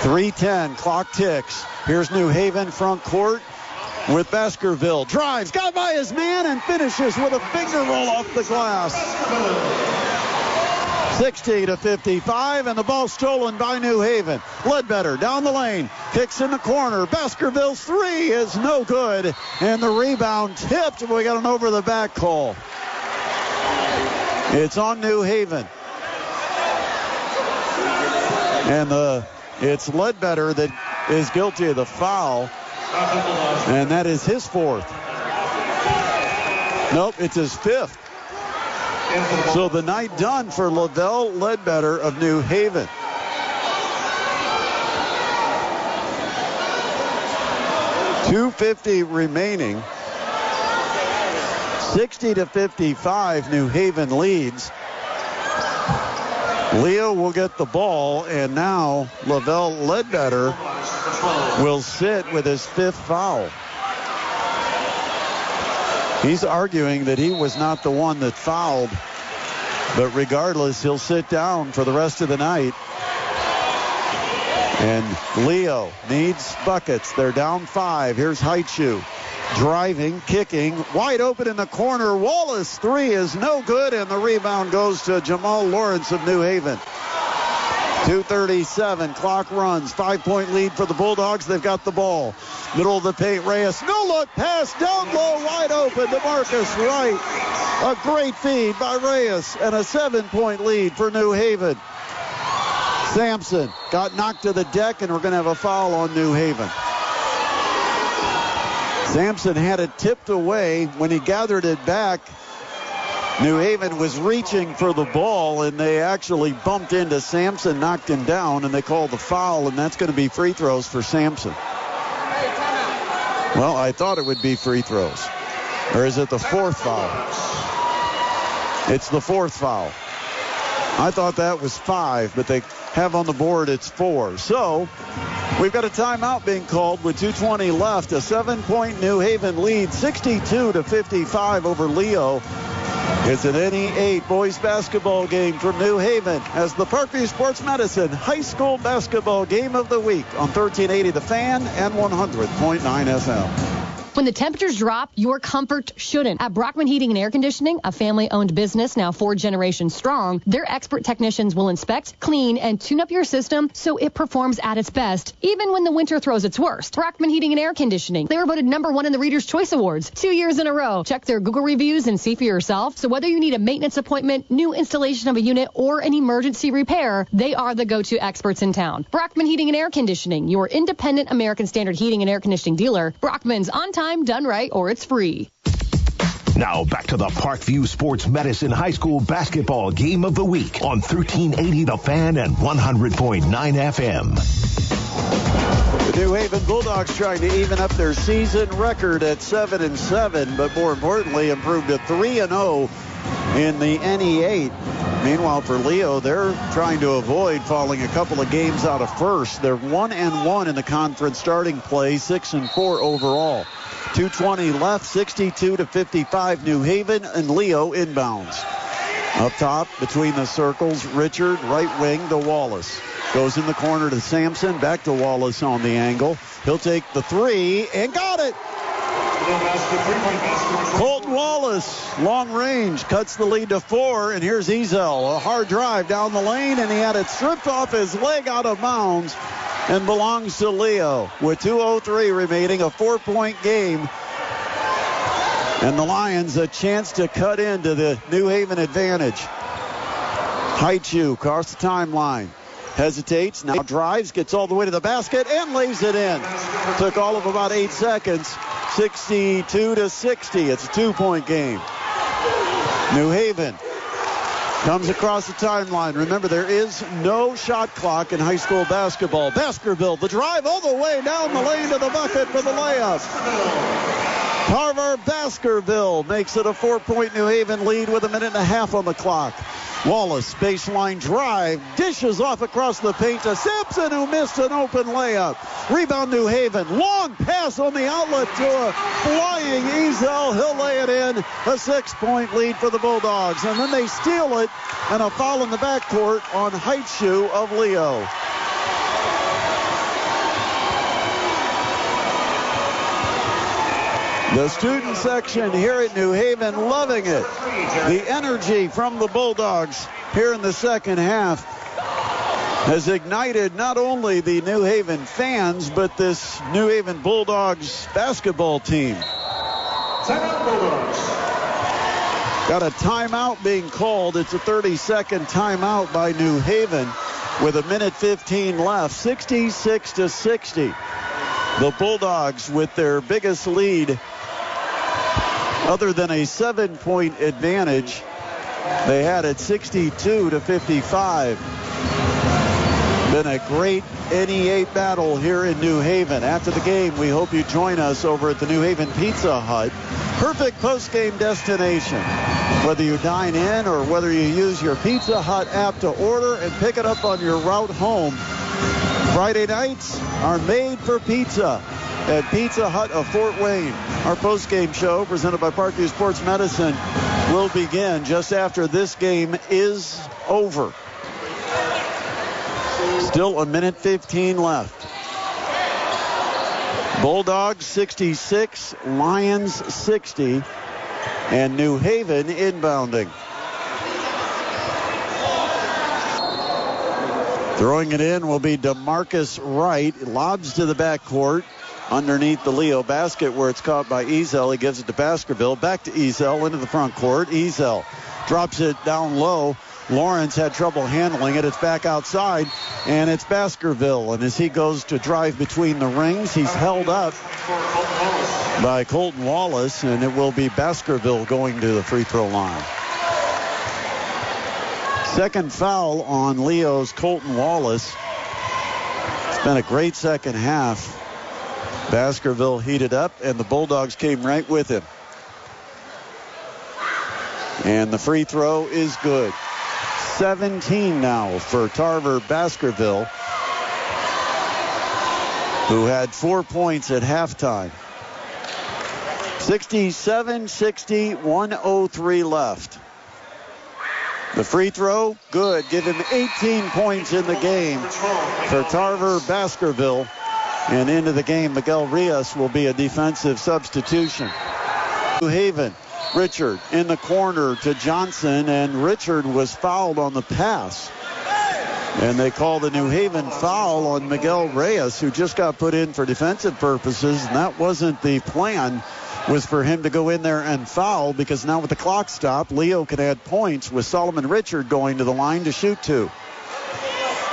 3:10, clock ticks. Here's New Haven front court with Baskerville. Drives, got by his man, and finishes with a finger roll off the glass. 60-55, and the ball stolen by New Haven. Ledbetter down the lane, kicks in the corner. Baskerville's 3 is no good, and the rebound tipped. We got an over-the-back call. It's on New Haven. And it's Ledbetter that is guilty of the foul, and that is his 4th. Nope, it's his 5th. So the night done for Lavelle Ledbetter of New Haven. .250 remaining. 60-55, New Haven leads. Leo will get the ball, and now Lavelle Ledbetter will sit with his 5th foul. He's arguing that he was not the one that fouled, but regardless, he'll sit down for the rest of the night. And Leo needs buckets. They're down 5. Here's Heitschu. Driving, kicking, wide open in the corner. Wallace 3 is no good, and the rebound goes to Jamal Lawrence of New Haven. 2:37, clock runs. 5-point lead for the Bulldogs. They've got the ball. Middle of the paint, Reyes. No look pass down low, wide open to Marcus Wright. A great feed by Reyes, and a 7-point lead for New Haven. Sampson got knocked to the deck, and we're going to have a foul on New Haven. Sampson had it tipped away. When he gathered it back, New Haven was reaching for the ball, and they actually bumped into Sampson, knocked him down, and they called the foul, and that's going to be free throws for Sampson. Well, I thought it would be free throws. Or is it the 4th foul? It's the 4th foul. I thought that was 5, but they have on the board it's 4. So we've got a timeout being called with 2:20 left. A 7-point New Haven lead, 62-55 over Leo. It's an NE8 boys basketball game from New Haven as the Parkview Sports Medicine High School Basketball Game of the Week on 1380 The Fan and 100.9 FM. When the temperatures drop, your comfort shouldn't. At Brockman Heating and Air Conditioning, a family-owned business now 4 generations strong, their expert technicians will inspect, clean, and tune up your system so it performs at its best, even when the winter throws its worst. Brockman Heating and Air Conditioning. They were voted #1 in the Reader's Choice Awards 2 years in a row. Check their Google reviews and see for yourself. So whether you need a maintenance appointment, new installation of a unit, or an emergency repair, they are the go-to experts in town. Brockman Heating and Air Conditioning, your independent American Standard heating and air conditioning dealer. Brockman's on time, done right, or it's free. Now back to the Parkview Sports Medicine High School Basketball Game of the Week on 1380 The Fan and 100.9 FM. The New Haven Bulldogs trying to even up their season record at 7-7, but more importantly, improved to 3-0 in the NE8. Meanwhile, for Leo, they're trying to avoid falling a couple of games out of first. They're 1-1 in the conference starting play, 6-4 overall. 2:20 left, 62-55 New Haven, and Leo inbounds. Up top, between the circles, Richard, right wing to Wallace. Goes in the corner to Sampson, back to Wallace on the angle. He'll take the 3 and got it. Colton Wallace, long range, cuts the lead to 4, and here's Ezel. A hard drive down the lane, and he had it stripped off his leg out of bounds. and belongs to Leo with 2:03 remaining, a 4-point game. And the Lions a chance to cut into the New Haven advantage. Haichu across the timeline. Hesitates, now drives, gets all the way to the basket, and lays it in. Took all of about 8 seconds. 62-60. It's a 2-point game. New Haven comes across the timeline. Remember, there is no shot clock in high school basketball. Baskerville, the drive all the way down the lane to the bucket for the layup. Tarver Baskerville makes it a 4-point New Haven lead with 1.5 minutes on the clock. Wallace, baseline drive, dishes off across the paint to Simpson, who missed an open layup. Rebound New Haven, long pass on the outlet to a flying Ezel. He'll lay it in, a 6-point lead for the Bulldogs. And then they steal it, and a foul in the backcourt on Haichu of Leo. The student section here at New Haven loving it. The energy from the Bulldogs here in the second half has ignited not only the New Haven fans, but this New Haven Bulldogs basketball team. Got a timeout being called. It's a 30-second timeout by New Haven with 1:15 left, 66-60. The Bulldogs with their biggest lead other than a 7-point advantage. They had it 62-55. Been a great NE8 battle here in New Haven. After the game, we hope you join us over at the New Haven Pizza Hut. Perfect post-game destination. Whether you dine in or whether you use your Pizza Hut app to order and pick it up on your route home, Friday nights are made for pizza at Pizza Hut of Fort Wayne. Our post-game show, presented by Parkview Sports Medicine, will begin just after this game is over. Still 1:15 left. Bulldogs 66, Lions 60, and New Haven inbounding. Throwing it in will be DeMarcus Wright. Lobs to the backcourt underneath the Leo basket where it's caught by Ezel. He gives it to Baskerville. Back to Ezel into the front court. Ezel drops it down low. Lawrence had trouble handling it. It's back outside, and it's Baskerville. And as he goes to drive between the rings, he's held up by Colton Wallace, and it will be Baskerville going to the free throw line. Second foul on Leo's Colton Wallace. It's been a great second half. Baskerville heated up, and the Bulldogs came right with him. And the free throw is good. 17 now for Tarver Baskerville, who had 4 points at halftime. 67-60, 1:03 left. The free throw, good. Give him 18 points in the game for Tarver Baskerville. And into the game, Miguel Rios will be a defensive substitution. New Haven, Richard in the corner to Johnson, and Richard was fouled on the pass. And they call the New Haven foul on Miguel Reyes, who just got put in for defensive purposes, and that wasn't the plan, was for him to go in there and foul, because now with the clock stopped, Leo can add points with Solomon Richard going to the line to shoot two.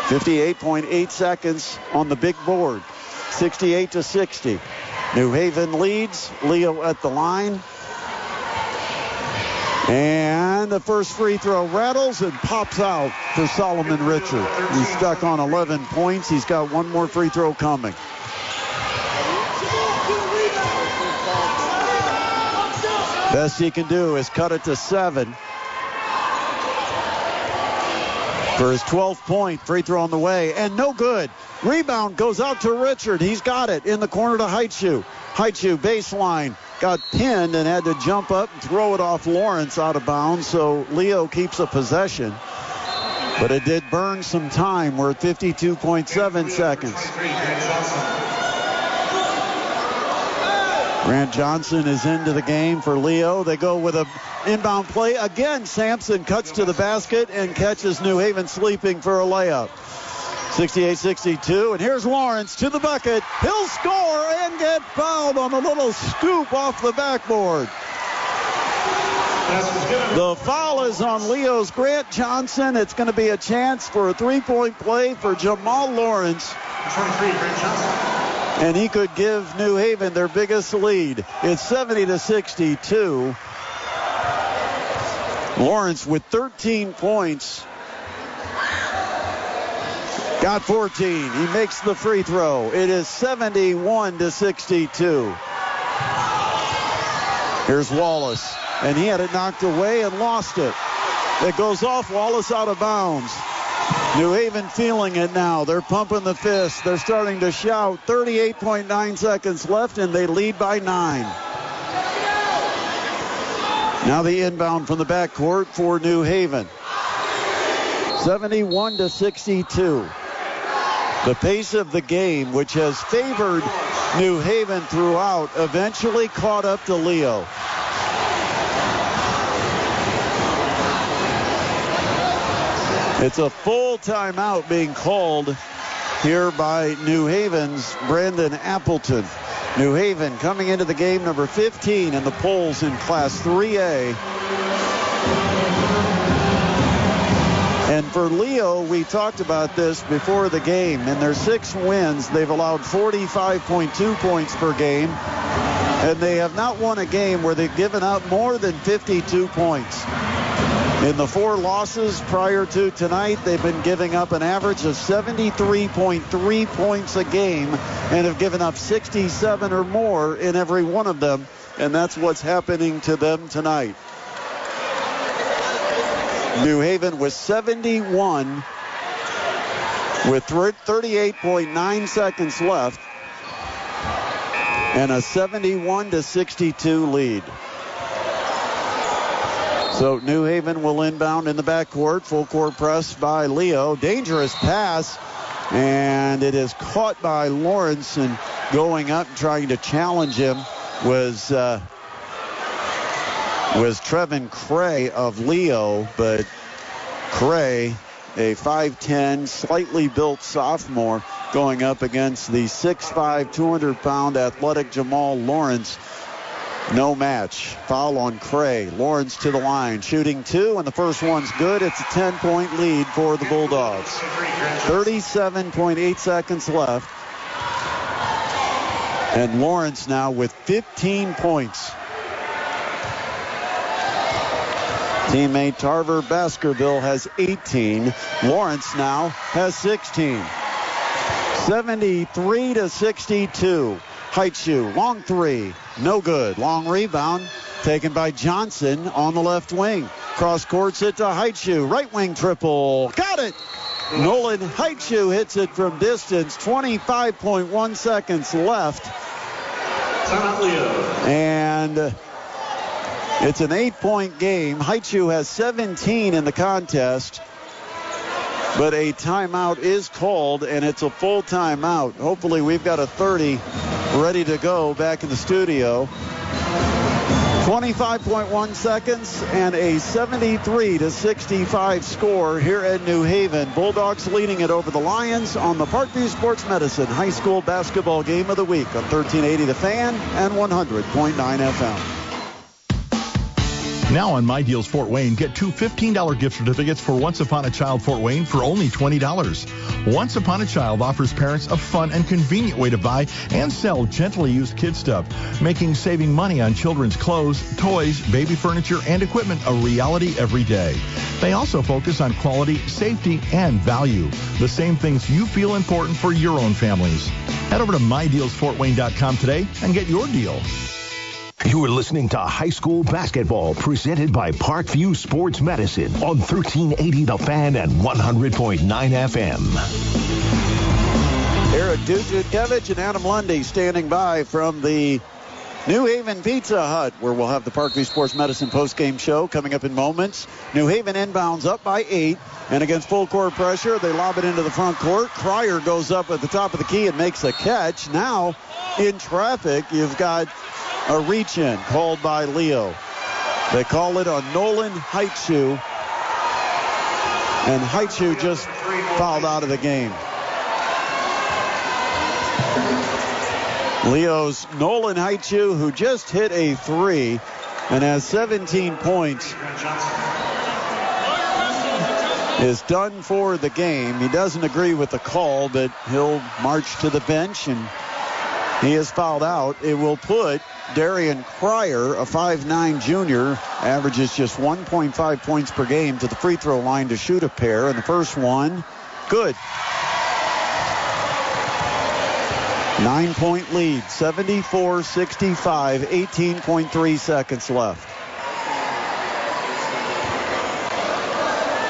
58.8 seconds on the big board. 68-60. New Haven leads. Leo at the line. And the first free throw rattles and pops out for Solomon Richard. He's stuck on 11 points. He's got one more free throw coming. Best he can do is cut it to 7. For his 12th point, free throw on the way, and no good. Rebound goes out to Richard. He's got it in the corner to Haichu. Haichu baseline, got pinned and had to jump up and throw it off Lawrence out of bounds, so Leo keeps a possession. But it did burn some time. We're at 52.7 seconds. Grant Johnson is into the game for Leo. They go with an inbound play. Again, Sampson cuts to the basket and catches New Haven sleeping for a layup. 68-62, and here's Lawrence to the bucket. He'll score and get fouled on the little scoop off the backboard. The foul is on Leo's Grant Johnson. It's going to be a chance for a three-point play for Jamal Lawrence. 23, Grant Johnson. And he could give New Haven their biggest lead. It's 70-62. Lawrence with 13 points. Got 14. He makes the free throw. It is 71-62. Here's Wallace. And he had it knocked away and lost it. It goes off Wallace out of bounds. New Haven feeling it now. They're pumping the fist. They're starting to shout. 38.9 seconds left, and they lead by 9. Now the inbound from the backcourt for New Haven. 71-62. The pace of the game, which has favored New Haven throughout, eventually caught up to Leo. It's a full timeout being called here by New Haven's Brandon Appleton. New Haven coming into the game number 15 in the polls in Class 3A. And for Leo, we talked about this before the game. In their 6 wins, they've allowed 45.2 points per game. And they have not won a game where they've given up more than 52 points. In the 4 losses prior to tonight, they've been giving up an average of 73.3 points a game and have given up 67 or more in every one of them. And that's what's happening to them tonight. New Haven was 71 with 38.9 seconds left and a 71-62 lead. So New Haven will inbound in the backcourt. Full court press by Leo. Dangerous pass, and it is caught by Lawrence, and going up and trying to challenge him was Trevin Cray of Leo, but Cray, a 5'10", slightly built sophomore, going up against the 6'5", 200-pound athletic Jamal Lawrence. No match. Foul on Cray. Lawrence to the line, shooting 2, and the first one's good. It's a 10-point lead for the Bulldogs. 37.8 seconds left. And Lawrence now with 15 points. Teammate Tarver Baskerville has 18. Lawrence now has 16. 73-62. Heitschuh, long 3, no good. Long rebound taken by Johnson on the left wing. Cross court it to Heitschuh. Right wing triple. Got it! Nolan Heitschuh hits it from distance. 25.1 seconds left. And it's an 8-point game. Heitschuh has 17 in the contest. But a timeout is called, and it's a full timeout. Hopefully we've got a 30 ready to go back in the studio. 25.1 seconds and a 73-65 score here at New Haven. Bulldogs leading it over the Lions on the Parkview Sports Medicine High School Basketball Game of the Week on 1380 The Fan and 100.9 FM. Now on My Deals Fort Wayne, get 2 $15 gift certificates for Once Upon a Child Fort Wayne for only $20. Once Upon a Child offers parents a fun and convenient way to buy and sell gently used kid stuff, making saving money on children's clothes, toys, baby furniture, and equipment a reality every day. They also focus on quality, safety, and value, the same things you feel important for your own families. Head over to MyDealsFortWayne.com today and get your deal. You are listening to High School Basketball presented by Parkview Sports Medicine on 1380 The Fan and 100.9 FM. Eric Dujikevich and Adam Lundy standing by from the New Haven Pizza Hut, where we'll have the Parkview Sports Medicine postgame show coming up in moments. New Haven inbounds up by 8, and against full court pressure, they lob it into the front court. Cryer goes up at the top of the key and makes a catch. Now, in traffic, you've got a reach-in called by Leo. They call it on Nolan Heitschuh, and Heitschuh just fouled out of the game. Leo's Nolan Haichu, who just hit a 3 and has 17 points, is done for the game. He doesn't agree with the call, but he'll march to the bench, and he is fouled out. It will put Darian Cryer, a 5'9 junior, averages just 1.5 points per game, to the free throw line to shoot a pair, and the first one, good. 9-point lead, 74-65, 18.3 seconds left.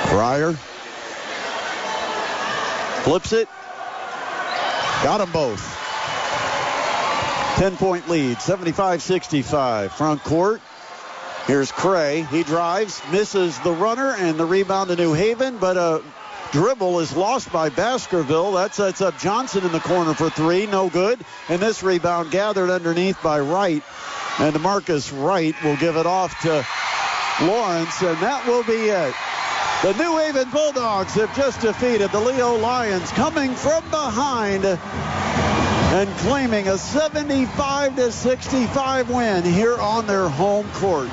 Cryer flips it. Got them both. 10-point lead, 75-65. Front court. Here's Cray. He drives, misses the runner, and the rebound to New Haven, but a dribble is lost by Baskerville. That sets up Johnson in the corner for 3. No good. And this rebound gathered underneath by Wright. And DeMarcus Wright will give it off to Lawrence, and that will be it. The New Haven Bulldogs have just defeated the Leo Lions, coming from behind and claiming a 75-65 win here on their home court.